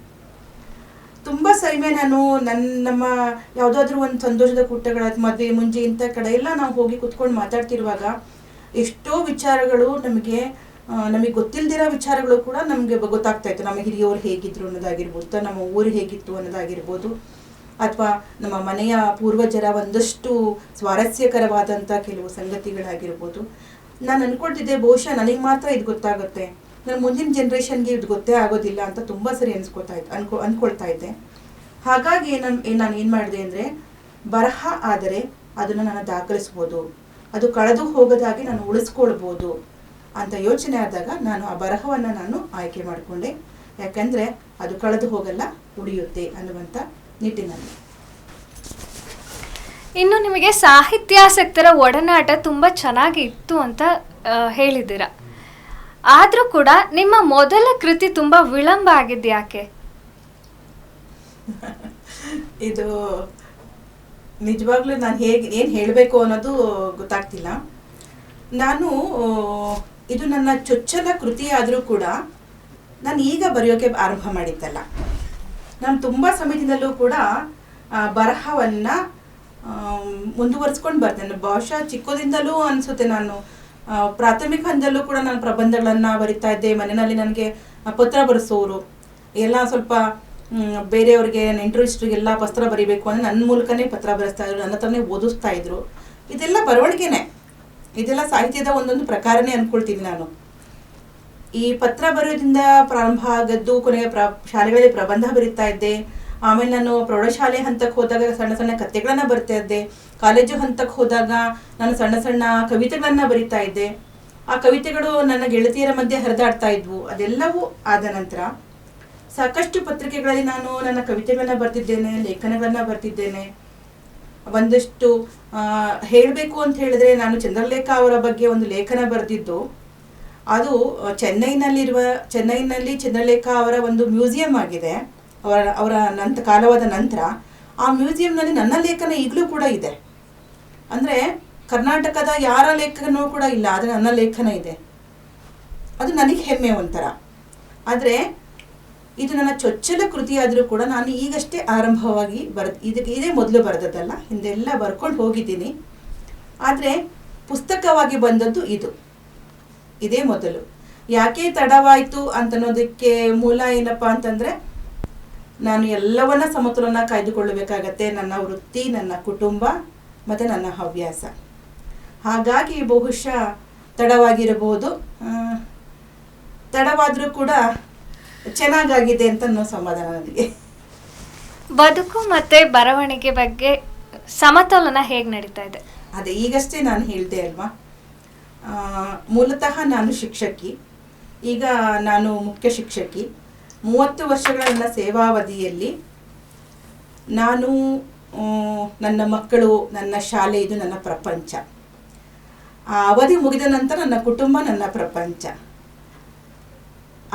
ತುಂಬ ಸರಿಮೆ ನಾನು ನಮ್ಮ ಯಾವುದಾದ್ರೂ ಒಂದು ಸಂತೋಷದ ಕೂಟಗಳ, ಮದುವೆ ಮುಂಜಿ ಇಂಥ ಕಡೆ ಎಲ್ಲ ನಾವು ಹೋಗಿ ಕುತ್ಕೊಂಡು ಮಾತಾಡ್ತಿರುವಾಗ ಎಷ್ಟೋ ವಿಚಾರಗಳು ನಮಗೆ ಗೊತ್ತಿಲ್ದಿರೋ ವಿಚಾರಗಳು ಕೂಡ ನಮಗೆ ಗೊತ್ತಾಗ್ತಾ ಇತ್ತು. ನಮ್ಮ ಹಿರಿಯವರು ಹೇಗಿದ್ರು ಅನ್ನೋದಾಗಿರ್ಬೋದು, ನಮ್ಮ ಊರು ಹೇಗಿತ್ತು ಅನ್ನೋದಾಗಿರ್ಬೋದು, ಅಥವಾ ನಮ್ಮ ಮನೆಯ ಪೂರ್ವಜರ ಒಂದಷ್ಟು ಸ್ವಾರಸ್ಯಕರವಾದಂಥ ಕೆಲವು ಸಂಗತಿಗಳಾಗಿರ್ಬೋದು. ನಾನು ಅಂದ್ಕೊಳ್ತಿದ್ದೆ ಬಹುಶಃ ನನಗೆ ಮಾತ್ರ ಇದು ಗೊತ್ತಾಗುತ್ತೆ, ನನ್ನ ಮುಂದಿನ ಜನ್ರೇಷನ್ಗೆ ಇದು ಗೊತ್ತೇ ಆಗೋದಿಲ್ಲ ಅಂತ ತುಂಬ ಸರಿ ಅಂದ್ಕೊಳ್ತಾ ಇದ್ದೆ. ಹಾಗಾಗಿ ನಾನು ಏನು ಮಾಡಿದೆ ಅಂದರೆ, ಬರಹ ಆದರೆ ಅದನ್ನು ನಾನು ದಾಖಲಿಸ್ಬೋದು, ಅದು ಕಳೆದು ಹೋಗೋದಾಗಿ ನಾನು ಉಳಿಸ್ಕೊಳ್ಬೋದು ಅಂತ ಯೋಚನೆ ಆದಾಗ ನಾನು ಆ ಬರಹವನ್ನು ನಾನು ಆಯ್ಕೆ ಮಾಡಿಕೊಂಡೆ. ಯಾಕಂದರೆ ಅದು ಕಳೆದು ಹೋಗಲ್ಲ, ಉಳಿಯುತ್ತೆ ಅನ್ನುವಂಥ ನಿಟ್ಟಿನಲ್ಲಿ. ಇನ್ನು ನಿಮಗೆ ಸಾಹಿತ್ಯಾಸಕ್ತರ ಒಡನಾಟ ತುಂಬ ಚೆನ್ನಾಗಿ ಇತ್ತು ಅಂತ ಹೇಳಿದ್ದೀರ. ಆದರೂ ಕೂಡ ನಿಮ್ಮ ಮೊದಲ ಕೃತಿ ತುಂಬ ವಿಳಂಬ ಆಗಿದ್ದು ಯಾಕೆ? ಇದು ನಿಜವಾಗ್ಲೂ ನಾನು ಏನು ಹೇಳಬೇಕು ಅನ್ನೋದು ಗೊತ್ತಾಗ್ತಿಲ್ಲ. ಇದು ನನ್ನ ಚೊಚ್ಚಲ ಕೃತಿ ಆದರೂ ಕೂಡ ನಾನು ಈಗ ಬರೆಯೋಕೆ ಆರಂಭ ಮಾಡಿದ್ದಲ್ಲ. ನಾನು ತುಂಬ ಸಮಯದಿಂದಲೂ ಕೂಡ ಬರಹವನ್ನು ಮುಂದುವರಿಸ್ಕೊಂಡು ಬರ್ತೇನೆ. ಬಹುಶಃ ಚಿಕ್ಕದಿಂದಲೂ ಅನಿಸುತ್ತೆ, ನಾನು ಪ್ರಾಥಮಿಕ ಹಂತದಲ್ಲೂ ಕೂಡ ನಾನು ಪ್ರಬಂಧಗಳನ್ನು ಬರಿತಾ ಇದ್ದೆ. ಮನೆಯಲ್ಲಿ ನನಗೆ ಪತ್ರ ಬರೆಸೋರು ಎಲ್ಲ ಸ್ವಲ್ಪ ಬೇರೆಯವ್ರಿಗೆ ಇಂಟ್ರೆಸ್ಟ್ರಿಗೆಲ್ಲ ಪತ್ರ ಬರೀಬೇಕು ಅಂದರೆ ನನ್ನ ಮೂಲಕನೇ ಪತ್ರ ಬರೆಸ್ತಾ ಇದ್ರು, ನನ್ನ ಹತ್ರನೇ ಓದಿಸ್ತಾ ಇದ್ರು. ಇದೆಲ್ಲ ಬರವಣಿಗೆನೆ, ಇದೆಲ್ಲ ಸಾಹಿತ್ಯದ ಒಂದೊಂದು ಪ್ರಕಾರನೇ ಅಂದ್ಕೊಳ್ತೀನಿ ನಾನು. ಈ ಪತ್ರ ಬರೆಯೋದ್ರಿಂದ ಪ್ರಾರಂಭ ಆಗದ್ದು, ಕೊನೆಗೆ ಶಾಲೆಗಳಲ್ಲಿ ಪ್ರಬಂಧ ಬರೀತಾ ಇದ್ದೆ. ಆಮೇಲೆ ನಾನು ಪ್ರೌಢಶಾಲೆ ಹಂತಕ್ಕೆ ಹೋದಾಗ ಸಣ್ಣ ಸಣ್ಣ ಕಥೆಗಳನ್ನು ಬರಿತಾ ಇದ್ದೆ. ಕಾಲೇಜು ಹಂತಕ್ಕೆ ಹೋದಾಗ ನಾನು ಸಣ್ಣ ಸಣ್ಣ ಕವಿತೆಗಳನ್ನು ಬರಿತಾ ಇದ್ದೆ. ಆ ಕವಿತೆಗಳು ನನ್ನ ಗೆಳತಿಯರ ಮಧ್ಯೆ ಹರಿದಾಡ್ತಾ ಇದ್ವು. ಅದೆಲ್ಲವೂ ಆದ ನಂತರ ಸಾಕಷ್ಟು ಪತ್ರಿಕೆಗಳಲ್ಲಿ ನಾನು ನನ್ನ ಕವಿತೆಗಳನ್ನ ಬರ್ತಿದ್ದೇನೆ, ಲೇಖನಗಳನ್ನ ಬರ್ತಿದ್ದೇನೆ. ಒಂದಷ್ಟು ಹೇಳಬೇಕು ಅಂತ ಹೇಳಿದ್ರೆ, ನಾನು ಚಂದ್ರಲೇಖಾ ಅವರ ಬಗ್ಗೆ ಒಂದು ಲೇಖನ ಬರೆದಿದ್ದು, ಅದು ಚೆನ್ನೈನಲ್ಲಿ ಚಂದ್ರಲೇಖಾ ಅವರ ಒಂದು ಮ್ಯೂಸಿಯಂ ಆಗಿದೆ. ಅವರ ಕಾಲವಾದ ನಂತರ ಆ ಮ್ಯೂಸಿಯಂನಲ್ಲಿ ನನ್ನ ಲೇಖನ ಈಗಲೂ ಕೂಡ ಇದೆ. ಅಂದರೆ ಕರ್ನಾಟಕದ ಯಾರ ಲೇಖನವೂ ಕೂಡ ಇಲ್ಲ, ಆದರೆ ನನ್ನ ಲೇಖನ ಇದೆ. ಅದು ನನಗೆ ಹೆಮ್ಮೆ ಒಂಥರ. ಆದರೆ ಇದು ನನ್ನ ಚೊಚ್ಚಲ ಕೃತಿ ಆದರೂ ಕೂಡ ನಾನು ಈಗಷ್ಟೇ ಆರಂಭವಾಗಿ ಇದೇ ಮೊದಲು ಬರೆದದ್ದಲ್ಲ, ಹಿಂದೆಲ್ಲ ಬರ್ಕೊಂಡು ಹೋಗಿದ್ದೀನಿ. ಆದರೆ ಪುಸ್ತಕವಾಗಿ ಬಂದದ್ದು ಇದೇ ಮೊದಲು. ಯಾಕೆ ತಡವಾಯಿತು ಅಂತನ್ನೋದಕ್ಕೆ ಮೂಲ ಏನಪ್ಪ ಅಂತಂದರೆ, ನಾನು ಎಲ್ಲವನ್ನ ಸಮತೋಲನ ಕಾಯ್ದುಕೊಳ್ಳಬೇಕಾಗತ್ತೆ. ನನ್ನ ವೃತ್ತಿ, ನನ್ನ ಕುಟುಂಬ ಮತ್ತು ನನ್ನ ಹವ್ಯಾಸ. ಹಾಗಾಗಿ ಬಹುಶಃ ತಡವಾಗಿರಬಹುದು. ತಡವಾದರೂ ಕೂಡ ಚೆನ್ನಾಗಾಗಿದೆ ಅಂತ ಅನ್ನೋ ಸಮಾಧಾನ ನನಗೆ. ಬದುಕು ಮತ್ತು ಬರವಣಿಗೆ ಬಗ್ಗೆ ಸಮತೋಲನ ಹೇಗೆ ನಡೀತಾ ಇದೆ? ಅದೇ ಈಗಷ್ಟೇ ನಾನು ಹೇಳಿದೆ ಅಲ್ವಾ, ಮೂಲತಃ ನಾನು ಶಿಕ್ಷಕಿ. ಈಗ ನಾನು ಮುಖ್ಯ ಶಿಕ್ಷಕಿ. 30 ವರ್ಷಗಳ ನನ್ನ ಸೇವಾವಧಿಯಲ್ಲಿ ನಾನು, ನನ್ನ ಮಕ್ಕಳು, ನನ್ನ ಶಾಲೆ, ಇದು ನನ್ನ ಪ್ರಪಂಚ. ಆ ಅವಧಿ ಮುಗಿದ ನಂತರ ನನ್ನ ಕುಟುಂಬ ನನ್ನ ಪ್ರಪಂಚ.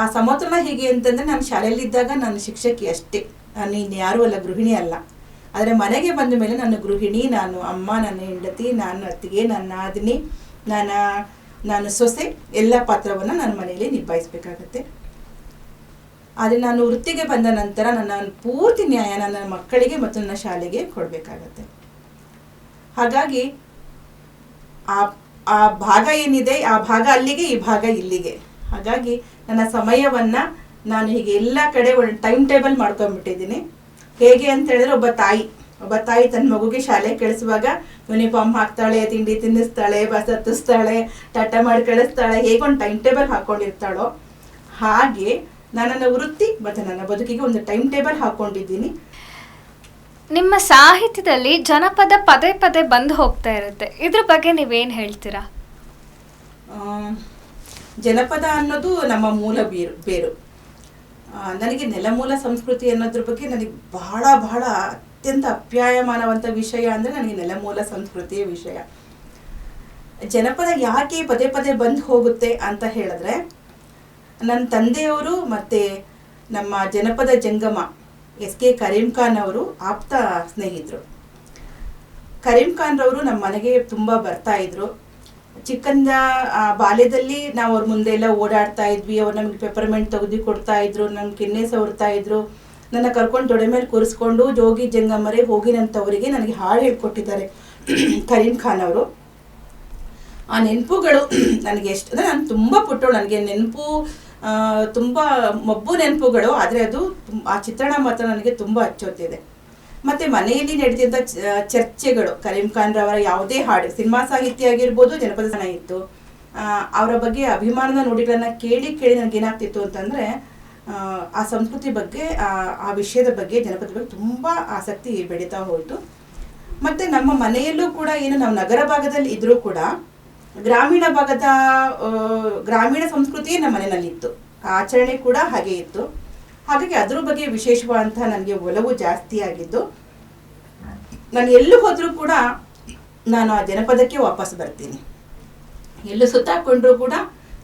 ಆ ಸಮತೋಲನ ಹೇಗೆ ಅಂತಂದರೆ, ನಾನು ಶಾಲೆಯಲ್ಲಿದ್ದಾಗ ನಾನು ಶಿಕ್ಷಕಿ ಅಷ್ಟೇ, ನಾನು ಇನ್ಯಾರೂ ಅಲ್ಲ, ಗೃಹಿಣಿ ಅಲ್ಲ. ಆದರೆ ಮನೆಗೆ ಬಂದ ಮೇಲೆ ನಾನು ಗೃಹಿಣಿ, ನಾನು ಅಮ್ಮ, ನನ್ನ ಹೆಂಡತಿ, ನಾನು ಅತ್ತಿಗೆ, ನನ್ನ ನಾದಿನಿ, ನಾನು ಸೊಸೆ, ಎಲ್ಲ ಪಾತ್ರವನ್ನು ನಾನು ಮನೆಯಲ್ಲಿ ನಿಭಾಯಿಸಬೇಕಾಗತ್ತೆ. ಆದರೆ ನಾನು ವೃತ್ತಿಗೆ ಬಂದ ನಂತರ ನನ್ನ ಪೂರ್ತಿ ನ್ಯಾಯ ನನ್ನ ಮಕ್ಕಳಿಗೆ ಮತ್ತು ನನ್ನ ಶಾಲೆಗೆ ಕೊಡಬೇಕಾಗತ್ತೆ. ಹಾಗಾಗಿ ಆ ಭಾಗ ಏನಿದೆ, ಆ ಭಾಗ ಅಲ್ಲಿಗೆ, ಈ ಭಾಗ ಇಲ್ಲಿಗೆ. ಹಾಗಾಗಿ ನನ್ನ ಸಮಯವನ್ನು ನಾನು ಹೀಗೆ ಎಲ್ಲ ಕಡೆ ಒಂದು ಟೈಮ್ ಟೇಬಲ್ ಮಾಡ್ಕೊಂಡ್ಬಿಟ್ಟಿದ್ದೀನಿ. ಹೇಗೆ ಅಂತ ಹೇಳಿದ್ರೆ, ಒಬ್ಬ ತಾಯಿ ತನ್ನ ಮಗುಗೆ ಶಾಲೆ ಕಳಿಸುವಾಗ ಯೂನಿಫಾರ್ಮ್ ಹಾಕ್ತಾಳೆ, ತಿಂಡಿ ತಿನ್ನಿಸ್ತಾಳೆ, ಬಸ್ ಹತ್ತಿಸ್ತಾಳೆ, ಟಾಟಾ ಮಾಡಿ ಕಳಿಸ್ತಾಳೆ, ಹೇಗೊಂದು ಟೈಮ್ ಟೇಬಲ್ ಹಾಕ್ಕೊಂಡಿರ್ತಾಳೋ ಹಾಗೆ ನಾನು ನನ್ನ ವೃತ್ತಿ ಮತ್ತು ನನ್ನ ಬದುಕಿಗೆ ಒಂದು ಟೈಮ್ ಟೇಬಲ್ ಹಾಕ್ಕೊಂಡಿದ್ದೀನಿ. ನಿಮ್ಮ ಸಾಹಿತ್ಯದಲ್ಲಿ ಜನಪದ ಪದೇ ಪದೇ ಬಂದು ಹೋಗ್ತಾ ಇರುತ್ತೆ, ಇದ್ರ ಬಗ್ಗೆ ನೀವೇನು ಹೇಳ್ತೀರಾ? ಜನಪದ ಅನ್ನೋದು ನಮ್ಮ ಮೂಲ ಬೇರು. ನನಗೆ ನೆಲಮೂಲ ಸಂಸ್ಕೃತಿ ಅನ್ನೋದ್ರ ಬಗ್ಗೆ ನನಗೆ ಬಹಳ ಬಹಳ ಅತ್ಯಂತ ಅಪ್ಯಾಯಮಾನವಂಥ ವಿಷಯ ಅಂದರೆ ನನಗೆ ನೆಲಮೂಲ ಸಂಸ್ಕೃತಿಯ ವಿಷಯ. ಜನಪದ ಯಾಕೆ ಪದೇ ಪದೇ ಬಂದು ಹೋಗುತ್ತೆ ಅಂತ ಹೇಳಿದ್ರೆ, ನನ್ನ ತಂದೆಯವರು ಮತ್ತು ನಮ್ಮ ಜನಪದ ಜಂಗಮ ಎಸ್ ಕೆ ಕರೀಂ ಖಾನ್ ಅವರು ಆಪ್ತ ಸ್ನೇಹಿತರು. ಕರೀಂ ಖಾನ್ ರವರು ನಮ್ಮ ಮನೆಗೆ ತುಂಬ ಬರ್ತಾ ಇದ್ರು. ಚಿಕ್ಕಂದ ಬಾಲ್ಯದಲ್ಲಿ ನಾವು ಅವ್ರ ಮುಂದೆ ಎಲ್ಲ ಓಡಾಡ್ತಾ ಇದ್ವಿ. ಅವ್ರು ನಮಗೆ ಪೆಪರ್ಮೆಂಟ್ ತೆಗೆದು ಕೊಡ್ತಾ ಇದ್ರು, ನಮ್ಗೆ ಕೆನ್ನೆ ಸವರ್ತಾ ಇದ್ರು. ನನ್ನ ಕರ್ಕೊಂಡು ತೊಡೆ ಮೇಲೆ ಕೂರಿಸ್ಕೊಂಡು ಜೋಗಿ ಜಂಗಮರೇ ಹೋಗಿನಂಥವರಿಗೆ ನನಗೆ ಹಾಡು ಹೇಳ್ಕೊಟ್ಟಿದ್ದಾರೆ ಕರೀಂ ಖಾನ್ ಅವರು. ಆ ನೆನಪುಗಳು ನನಗೆ ಎಷ್ಟು ಅಂದರೆ, ನಾನು ತುಂಬ ಪುಟ್ಟಳು, ನನಗೆ ನೆನಪು ತುಂಬ ಮಬ್ಬು ನೆನಪುಗಳು. ಆದರೆ ಅದು ಆ ಚಿತ್ರಣ ಮಾತ್ರ ನನಗೆ ತುಂಬ ಹಚ್ಚೋತಿದೆ. ಮತ್ತು ಮನೆಯಲ್ಲಿ ನಡೆದಿದ್ದ ಚರ್ಚೆಗಳು, ಕರೀಂ ಖಾನ್ ರವರ ಯಾವುದೇ ಹಾಡು, ಸಿನಿಮಾ ಸಾಹಿತ್ಯ ಆಗಿರ್ಬೋದು, ಜನಪದ ಸಾಹಿತ್ಯ ಇತ್ತು, ಅವರ ಬಗ್ಗೆ ಅಭಿಮಾನದ ನುಡಿಗಳನ್ನ ಕೇಳಿ ನನಗೆ ಏನಾಗ್ತಿತ್ತು ಅಂತಂದರೆ ಆ ಸಂಸ್ಕೃತಿ ಬಗ್ಗೆ, ಆ ವಿಷಯದ ಬಗ್ಗೆ, ಜನಪದ ಬಗ್ಗೆ ತುಂಬ ಆಸಕ್ತಿ ಬೆಳೀತಾ ಹೋಯಿತು. ಮತ್ತು ನಮ್ಮ ಮನೆಯಲ್ಲೂ ಕೂಡ ಏನು ನಾವು ನಗರ ಭಾಗದಲ್ಲಿ ಇದ್ದರೂ ಕೂಡ ಗ್ರಾಮೀಣ ಭಾಗದ ಗ್ರಾಮೀಣ ಸಂಸ್ಕೃತಿಯೇ ನಮ್ಮ ಮನೆಯಲ್ಲಿತ್ತು, ಆಚರಣೆ ಕೂಡ ಹಾಗೆ ಇತ್ತು. ಹಾಗಾಗಿ ಅದ್ರ ಬಗ್ಗೆ ವಿಶೇಷವಾದಂಥ ನನಗೆ ಒಲವು ಜಾಸ್ತಿ ಆಗಿದ್ದು, ನಾನು ಎಲ್ಲೂ ಹೋದರೂ ಕೂಡ ನಾನು ಆ ಜನಪದಕ್ಕೆ ವಾಪಸ್ ಬರ್ತೀನಿ. ಎಲ್ಲೂ ಸುತ್ತಾಕೊಂಡ್ರೂ ಕೂಡ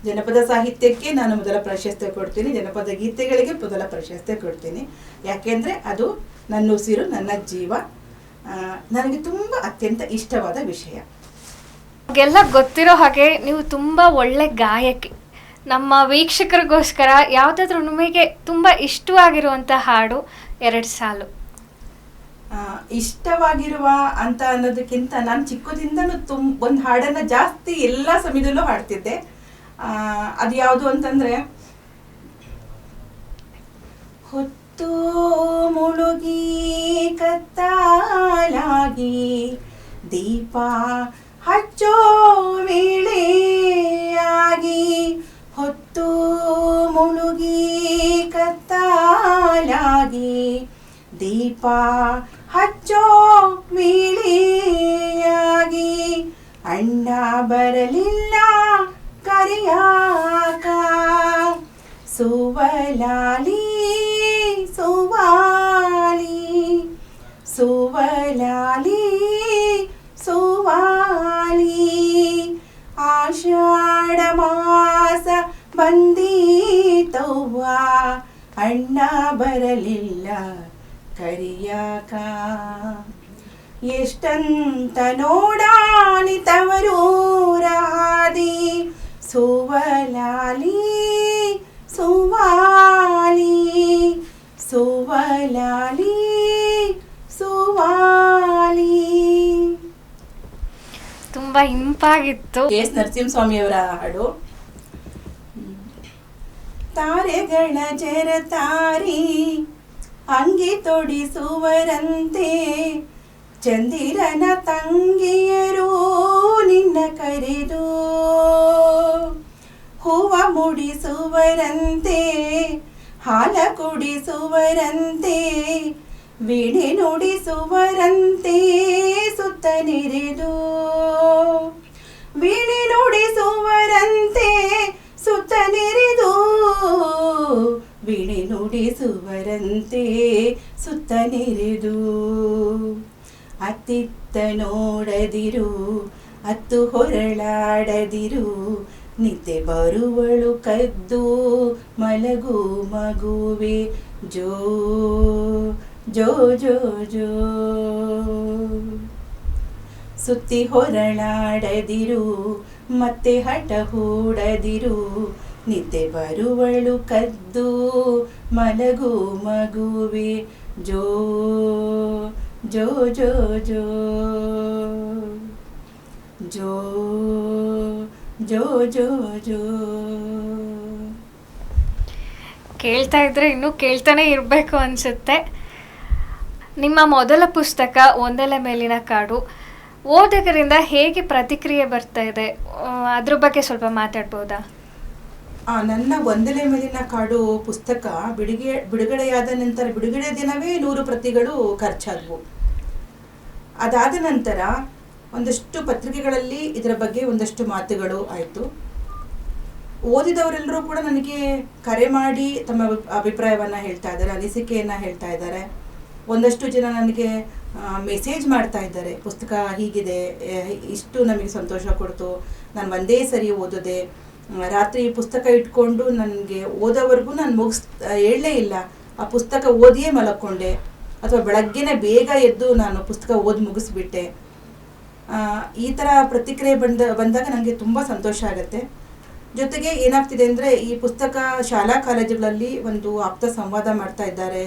ಜನಪದ ಸಾಹಿತ್ಯಕ್ಕೆ ನಾನು ಮೊದಲ ಪ್ರಾಶಸ್ತ್ಯ ಕೊಡ್ತೀನಿ, ಜನಪದ ಗೀತೆಗಳಿಗೆ ಮೊದಲ ಪ್ರಾಶಸ್ತ್ಯ ಕೊಡ್ತೀನಿ. ಯಾಕೆಂದರೆ ಅದು ನನ್ನ ಉಸಿರು, ನನ್ನ ಜೀವ, ನನಗೆ ತುಂಬ ಅತ್ಯಂತ ಇಷ್ಟವಾದ ವಿಷಯ. ಎಲ್ಲ ಗೊತ್ತಿರೋ ಹಾಗೆ ನೀವು ತುಂಬ ಒಳ್ಳೆ ಗಾಯಕಿ. ನಮ್ಮ ವೀಕ್ಷಕರಿಗೋಸ್ಕರ ಯಾವುದಾದ್ರೂ ನಿಮಗೆ ತುಂಬ ಇಷ್ಟವಾಗಿರುವಂಥ ಹಾಡು 2 ಸಾಲು. ಇಷ್ಟವಾಗಿರುವ ಅಂತ ಅನ್ನೋದಕ್ಕಿಂತ ನಾನು ಚಿಕ್ಕದಿಂದನೂ ಒಂದು ಹಾಡನ್ನು ಜಾಸ್ತಿ ಎಲ್ಲ ಸಮಯದಲ್ಲೂ ಹಾಡ್ತಿದ್ದೆ. ಅದು ಯಾವುದು ಅಂತಂದರೆ, ಹೊತ್ತು ಮುಳುಗಿ ಕತ್ತಲಾಗಿ ದೀಪ ಹಚ್ಚೋ ವೇಳೆಯಾಗಿ, ಹೊತ್ತು ಮುಳುಗಿ ಕತ್ತಲಾಗಿ ದೀಪ ಹಚ್ಚೋ ವೇಳೆಯಾಗಿ, ಅಣ್ಣ ಬರಲಿಲ್ಲ ಕರೆಯಾಕ, ಸುವಲಾಲಿ ಸುವಾಲಿ ಸುವಲಾಲಿ ಸುವಾಲಿ, ಆಷಾಢ ಮಾಸ ಬಂದೀತವ್ವ, ಅಣ್ಣ ಬರಲಿಲ್ಲ ಕರಿಯಾಕ, ಎಷ್ಟಂತ ನೋಡಾನಿ ತವರೂರ ಹಾದಿ, ಸುವಲಾಲಿ ಸುವಾಲಿ ಸುವಲಾಲಿ ಸುವಾಲಿ. ತುಂಬ ಇಂಪಾಗಿತ್ತು. ಎಸ್ ನರಸಿಂಹಸ್ವಾಮಿಯವರ ಹಾಡು. ತಾರೆಗಳ ಜರತಾರಿ ಅಂಗಿ ತೊಡಿಸುವರಂತೆ, ಚಂದಿರನ ತಂಗಿಯರು ನಿನ್ನ ಕರೆದು, ಹೂವ ಮುಡಿಸುವರಂತೆ ಹಾಲ ಕುಡಿಸುವರಂತೆ, ವೀಣೆ ನುಡಿಸುವರಂತೆ ಸುತ್ತ ನೆರೆದು, ವೀಣೆ ನುಡಿಸುವರಂತೆ ಸುತ್ತ ನೆರೆದು, ವೀಣೆ ನುಡಿಸುವರಂತೆ ಸುತ್ತ ನೆರೆದು, ಅತ್ತಿತ್ತ ನೋಡದಿರು ಅತ್ತು ಹೊರಳಾಡದಿರು, ನಿದ್ದೆ ಬರುವಳು ಕದ್ದು ಮಲಗು ಮಗುವೆ, ಜೋ ಜೋ ಜೋ ಜೋ, ಸುತ್ತಿ ಹೊರಳಾಡದಿರು ಮತ್ತೆ ಹಠ ಹೂಡದಿರು, ನಿದ್ದೆ ಬರುವಳು ಕದ್ದು ಮಲಗು ಮಗುವೆ, ಜೋ ಜೋ ಜೋ ಜೋ ಜೋ ಜೋ ಜೋ ಜೋ. ಕೇಳ್ತಾ ಇದ್ರೆ ಇನ್ನೂ ಕೇಳ್ತಾನೆ ಇರಬೇಕು ಅನಿಸುತ್ತೆ. ನಿಮ್ಮ ಮೊದಲ ಪುಸ್ತಕ ಒಂದೆಲೆ ಮೇಲಿನ ಕಾಡು ಓದುಗರಿಂದ ಹೇಗೆ ಪ್ರತಿಕ್ರಿಯೆ ಬರ್ತಾ ಇದೆ, ಅದ್ರ ಬಗ್ಗೆ ಸ್ವಲ್ಪ ಮಾತಾಡ್ಬೋದಾ? ನನ್ನ ಒಂದೆಲೆ ಮೇಲಿನ ಕಾಡು ಪುಸ್ತಕ ಬಿಡುಗಡೆಯಾದ ನಂತರ, ಬಿಡುಗಡೆ ದಿನವೇ 100 ಪ್ರತಿಗಳು ಖರ್ಚಾದವು. ಅದಾದ ನಂತರ ಒಂದಷ್ಟು ಪತ್ರಿಕೆಗಳಲ್ಲಿ ಇದರ ಬಗ್ಗೆ ಒಂದಷ್ಟು ಮಾತುಗಳು ಆಯಿತು. ಓದಿದವರೆಲ್ಲರೂ ಕೂಡ ನನಗೆ ಕರೆ ಮಾಡಿ ತಮ್ಮ ಅಭಿಪ್ರಾಯವನ್ನು ಹೇಳ್ತಾ ಇದ್ದಾರೆ, ಅನಿಸಿಕೆಯನ್ನು ಹೇಳ್ತಾ ಇದ್ದಾರೆ. ಒಂದಷ್ಟು ಜನ ನನಗೆ ಮೆಸೇಜ್ ಮಾಡ್ತಾ ಇದ್ದಾರೆ, ಪುಸ್ತಕ ಹೀಗಿದೆ, ಇಷ್ಟು ನಮಗೆ ಸಂತೋಷ ಕೊಡ್ತು, ನಾನು ಒಂದೇ ಸರಿ ಓದಿದೆ, ರಾತ್ರಿ ಪುಸ್ತಕ ಇಟ್ಕೊಂಡು ನನಗೆ ಓದೋವರೆಗೂ ನಾನು ಹೇಳಲೇ ಇಲ್ಲ, ಆ ಪುಸ್ತಕ ಓದಿಯೇ ಮಲಕ್ಕೊಂಡೆ, ಅಥವಾ ಬೆಳಗ್ಗೆನೇ ಬೇಗ ಎದ್ದು ನಾನು ಪುಸ್ತಕ ಓದಿ ಮುಗಿಸ್ಬಿಟ್ಟೆ. ಈ ಥರ ಪ್ರತಿಕ್ರಿಯೆ ಬಂದಾಗ ನನಗೆ ತುಂಬ ಸಂತೋಷ ಆಗುತ್ತೆ. ಜೊತೆಗೆ ಏನಾಗ್ತಿದೆ ಅಂದರೆ, ಈ ಪುಸ್ತಕ ಶಾಲಾ ಕಾಲೇಜುಗಳಲ್ಲಿ ಒಂದು ಆಪ್ತ ಸಂವಾದ ಮಾಡ್ತಾ ಇದ್ದಾರೆ,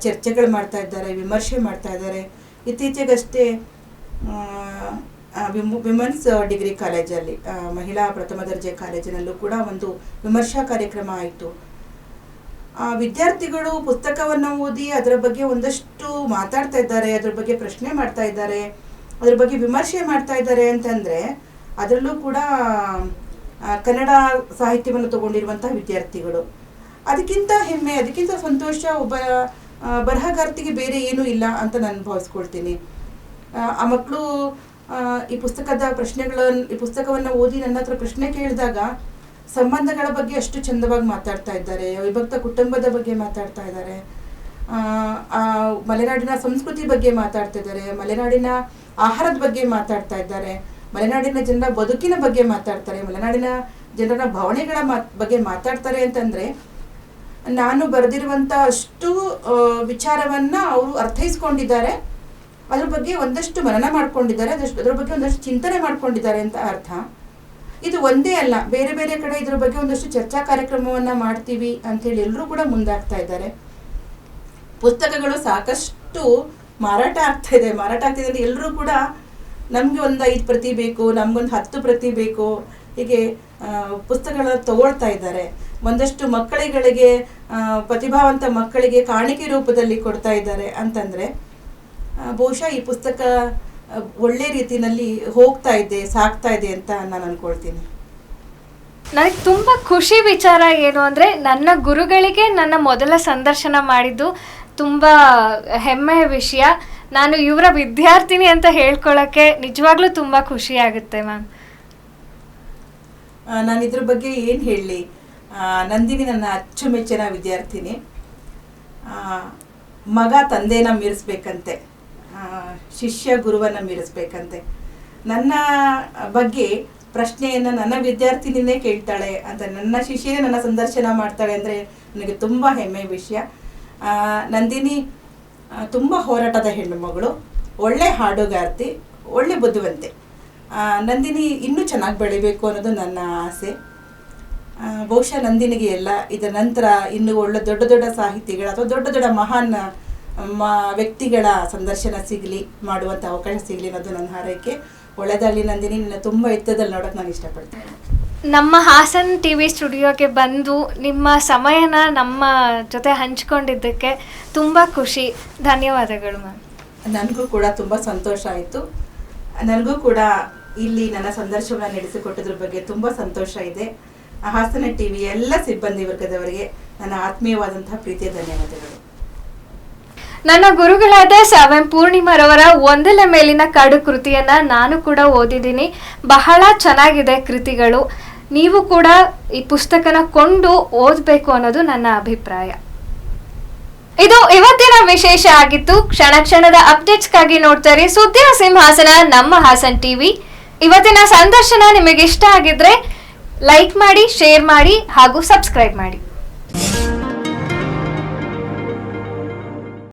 ಚರ್ಚೆಗಳು ಮಾಡ್ತಾ ಇದ್ದಾರೆ, ವಿಮರ್ಶೆ ಮಾಡ್ತಾ ಇದ್ದಾರೆ. ಇತ್ತೀಚೆಗಷ್ಟೇ ವಿಮೆನ್ಸ್ ಡಿಗ್ರಿ ಕಾಲೇಜಲ್ಲಿ, ಮಹಿಳಾ ಪ್ರಥಮ ದರ್ಜೆ ಕಾಲೇಜಿನಲ್ಲೂ ಕೂಡ ಒಂದು ವಿಮರ್ಶಾ ಕಾರ್ಯಕ್ರಮ ಆಯಿತು. ವಿದ್ಯಾರ್ಥಿಗಳು ಪುಸ್ತಕವನ್ನು ಓದಿ ಅದರ ಬಗ್ಗೆ ಒಂದಷ್ಟು ಮಾತಾಡ್ತಾ ಇದ್ದಾರೆ, ಅದ್ರ ಬಗ್ಗೆ ಪ್ರಶ್ನೆ ಮಾಡ್ತಾ ಇದ್ದಾರೆ, ಅದ್ರ ಬಗ್ಗೆ ವಿಮರ್ಶೆ ಮಾಡ್ತಾ ಇದ್ದಾರೆ ಅಂತಂದರೆ ಅದರಲ್ಲೂ ಕೂಡ ಕನ್ನಡ ಸಾಹಿತ್ಯವನ್ನು ತಗೊಂಡಿರುವಂತಹ ವಿದ್ಯಾರ್ಥಿಗಳು. ಅದಕ್ಕಿಂತ ಹೆಮ್ಮೆ, ಅದಕ್ಕಿಂತ ಸಂತೋಷ ಒಬ್ಬ ಬರಹಗಾರ್ತಿಗೆ ಬೇರೆ ಏನೂ ಇಲ್ಲ ಅಂತ ನಾನು ಭಾವಿಸ್ಕೊಳ್ತೀನಿ. ಆ ಮಕ್ಕಳು ಈ ಪುಸ್ತಕವನ್ನು ಓದಿ ನನ್ನ ಹತ್ರ ಪ್ರಶ್ನೆ ಕೇಳಿದಾಗ ಸಂಬಂಧಗಳ ಬಗ್ಗೆ ಅಷ್ಟು ಚಂದವಾಗಿ ಮಾತಾಡ್ತಾ ಇದ್ದಾರೆ, ವಿಭಕ್ತ ಕುಟುಂಬದ ಬಗ್ಗೆ ಮಾತಾಡ್ತಾ ಇದ್ದಾರೆ, ಮಲೆನಾಡಿನ ಸಂಸ್ಕೃತಿ ಬಗ್ಗೆ ಮಾತಾಡ್ತಾ ಇದ್ದಾರೆ, ಮಲೆನಾಡಿನ ಆಹಾರದ ಬಗ್ಗೆ ಮಾತಾಡ್ತಾ ಇದ್ದಾರೆ, ಮಲೆನಾಡಿನ ಜನರ ಬದುಕಿನ ಬಗ್ಗೆ ಮಾತಾಡ್ತಾರೆ, ಮಲೆನಾಡಿನ ಜನರ ಭಾವನೆಗಳ ಬಗ್ಗೆ ಮಾತಾಡ್ತಾರೆ ಅಂತಂದರೆ ನಾನು ಬರೆದಿರುವಂಥ ಅಷ್ಟು ವಿಚಾರವನ್ನು ಅವರು ಅರ್ಥೈಸ್ಕೊಂಡಿದ್ದಾರೆ, ಅದ್ರ ಬಗ್ಗೆ ಒಂದಷ್ಟು ಮನನ ಮಾಡ್ಕೊಂಡಿದ್ದಾರೆ, ಅದ್ರ ಬಗ್ಗೆ ಒಂದಷ್ಟು ಚಿಂತನೆ ಮಾಡ್ಕೊಂಡಿದ್ದಾರೆ ಅಂತ ಅರ್ಥ. ಇದು ಒಂದೇ ಅಲ್ಲ, ಬೇರೆ ಬೇರೆ ಕಡೆ ಇದ್ರ ಬಗ್ಗೆ ಒಂದಷ್ಟು ಚರ್ಚಾ ಕಾರ್ಯಕ್ರಮವನ್ನು ಮಾಡ್ತೀವಿ ಅಂಥೇಳಿ ಎಲ್ಲರೂ ಕೂಡ ಮುಂದಾಗ್ತಾ ಇದ್ದಾರೆ. ಪುಸ್ತಕಗಳು ಸಾಕಷ್ಟು ಮಾರಾಟ ಆಗ್ತಿದೆ ಅಂದರೆ ಎಲ್ಲರೂ ಕೂಡ ನಮಗೆ ಒಂದು 5 ಪ್ರತಿ ಬೇಕು, ನಮಗೊಂದು 10 ಪ್ರತಿ ಬೇಕು, ಹೀಗೆ ಪುಸ್ತಕಗಳನ್ನ ತಗೊಳ್ತಾ ಇದ್ದಾರೆ. ಒಂದಷ್ಟು ಮಕ್ಕಳಿಗೆ ಪ್ರತಿಭಾವಂತ ಮಕ್ಕಳಿಗೆ ಕಾಣಿಕೆ ರೂಪದಲ್ಲಿ ಕೊಡ್ತಾ ಇದ್ದಾರೆ ಅಂತಂದರೆ ಬಹುಶಃ ಈ ಪುಸ್ತಕ ಒಳ್ಳೆ ರೀತಿಯಲ್ಲಿ ಸಾಗ್ತಾ ಇದೆ ಅಂತ ನಾನು ಅನ್ಕೊಳ್ತೀನಿ. ನನಗೆ ತುಂಬ ಖುಷಿ ವಿಚಾರ ಏನು ಅಂದರೆ ನನ್ನ ಗುರುಗಳಿಗೆ ನನ್ನ ಮೊದಲ ಸಂದರ್ಶನ ಮಾಡಿದ್ದು ತುಂಬ ಹೆಮ್ಮೆಯ ವಿಷಯ. ನಾನು ಇವರ ವಿದ್ಯಾರ್ಥಿನಿ ಅಂತ ಹೇಳ್ಕೊಳ್ಳೋಕ್ಕೆ ನಿಜವಾಗ್ಲೂ ತುಂಬ ಖುಷಿ ಆಗುತ್ತೆ ಮ್ಯಾಮ್. ನಾನು ಇದ್ರ ಬಗ್ಗೆ ಏನು ಹೇಳಲಿ, ನಂದಿನಿ ನನ್ನ ಅಚ್ಚುಮೆಚ್ಚಿನ ವಿದ್ಯಾರ್ಥಿನಿ. ಮಗ ತಂದೆನ ಮೀರಿಸ್ಬೇಕಂತೆ, ಶಿಷ್ಯ ಗುರುವನ್ನು ಮೀರಿಸ್ಬೇಕಂತೆ. ನನ್ನ ಬಗ್ಗೆ ಪ್ರಶ್ನೆಯನ್ನು ನನ್ನ ವಿದ್ಯಾರ್ಥಿನಿನೇ ಕೇಳ್ತಾಳೆ ಅಂತ, ನನ್ನ ಶಿಷ್ಯನೇ ನನ್ನ ಸಂದರ್ಶನ ಮಾಡ್ತಾಳೆ ಅಂದರೆ ನನಗೆ ತುಂಬ ಹೆಮ್ಮೆಯ ವಿಷಯ. ನಂದಿನಿ ತುಂಬ ಹೋರಾಟದ ಹೆಣ್ಣು ಮಗಳು, ಒಳ್ಳೆ ಹಾಡುಗಾರ್ತಿ, ಒಳ್ಳೆ ಬುದ್ಧಿವಂತೆ. ನಂದಿನಿ ಇನ್ನೂ ಚೆನ್ನಾಗಿ ಬೆಳಿಬೇಕು ಅನ್ನೋದು ನನ್ನ ಆಸೆ. ಬಹುಶಃ ನಂದಿನಿಗೆ ಎಲ್ಲ ಇದರ ನಂತರ ಇನ್ನೂ ಒಳ್ಳೆ ದೊಡ್ಡ ದೊಡ್ಡ ಸಾಹಿತಿಗಳ ಅಥವಾ ದೊಡ್ಡ ದೊಡ್ಡ ಮಹಾನ್ ವ್ಯಕ್ತಿಗಳ ಸಂದರ್ಶನ ಮಾಡುವಂಥ ಅವಕಾಶ ಸಿಗಲಿ ಅನ್ನೋದು ನನ್ನ ಹಾರೈಕೆ. ಒಳ್ಳೆದಾಗಲಿ ನಂದಿನಿ, ನಿನ್ನ ತುಂಬ ಎತ್ತದಲ್ಲಿ ನೋಡೋಕೆ ನಾನು ಇಷ್ಟಪಡ್ತೇನೆ. ನಮ್ಮ ಹಾಸನ್ TV ಸ್ಟುಡಿಯೋಗೆ ಬಂದು ನಿಮ್ಮ ಸಮಯನ ನಮ್ಮ ಜೊತೆ ಹಂಚ್ಕೊಂಡಿದ್ದಕ್ಕೆ ತುಂಬ ಖುಷಿ. ಧನ್ಯವಾದಗಳು ಮ್ಯಾಮ್. ನನಗೂ ಕೂಡ ತುಂಬ ಸಂತೋಷ ಆಯಿತು. ನನಗೂ ಕೂಡ ಇಲ್ಲಿ ನನ್ನ ಸಂದರ್ಶನ ನಡೆಸಿಕೊಟ್ಟದ್ರ ಬಗ್ಗೆ ತುಂಬ ಸಂತೋಷ ಇದೆ. ಹಾಸನ TV ಎಲ್ಲ ಸಿಬ್ಬಂದಿ ವರ್ಗದವರಿಗೆ ನನ್ನ ಆತ್ಮೀಯವಾದಂತಹ ಪ್ರೀತಿಯ ಧನ್ಯವಾದಗಳು. ನನ್ನ ಗುರುಗಳಾದ ಸಾವೆಂ ಪೂರ್ಣಿಮಾರವರ ಒಂದೆಲೆ ಮೇಲಿನ ಕಾಡು ಕೃತಿಯನ್ನ ನಾನು ಕೂಡ ಓದಿದ್ದೀನಿ. ಬಹಳ ಚೆನ್ನಾಗಿದೆ ಕೃತಿಗಳು. ನೀವು ಕೂಡ ಈ ಪುಸ್ತಕನ ಕೊಂಡು ಓದಬೇಕು ಅನ್ನೋದು ನನ್ನ ಅಭಿಪ್ರಾಯ. ಇದು ಇವತ್ತಿನ ವಿಶೇಷ ಆಗಿತ್ತು. ಕ್ಷಣ ಕ್ಷಣದ ಅಪ್ಡೇಟ್ಸ್ಗಾಗಿ ನೋಡ್ತಾರೆ ಸುದ್ದಿಯ ಸಿಂಹಾಸನ ನಮ್ಮ ಹಾಸನ್ TV. ಇವತ್ತಿನ ಸಂದರ್ಶನ ನಿಮಗೆ ಇಷ್ಟ ಆಗಿದ್ರೆ ಲೈಕ್ ಮಾಡಿ, ಶೇರ್ ಮಾಡಿ ಹಾಗೂ ಸಬ್ಸ್ಕ್ರೈಬ್ ಮಾಡಿ.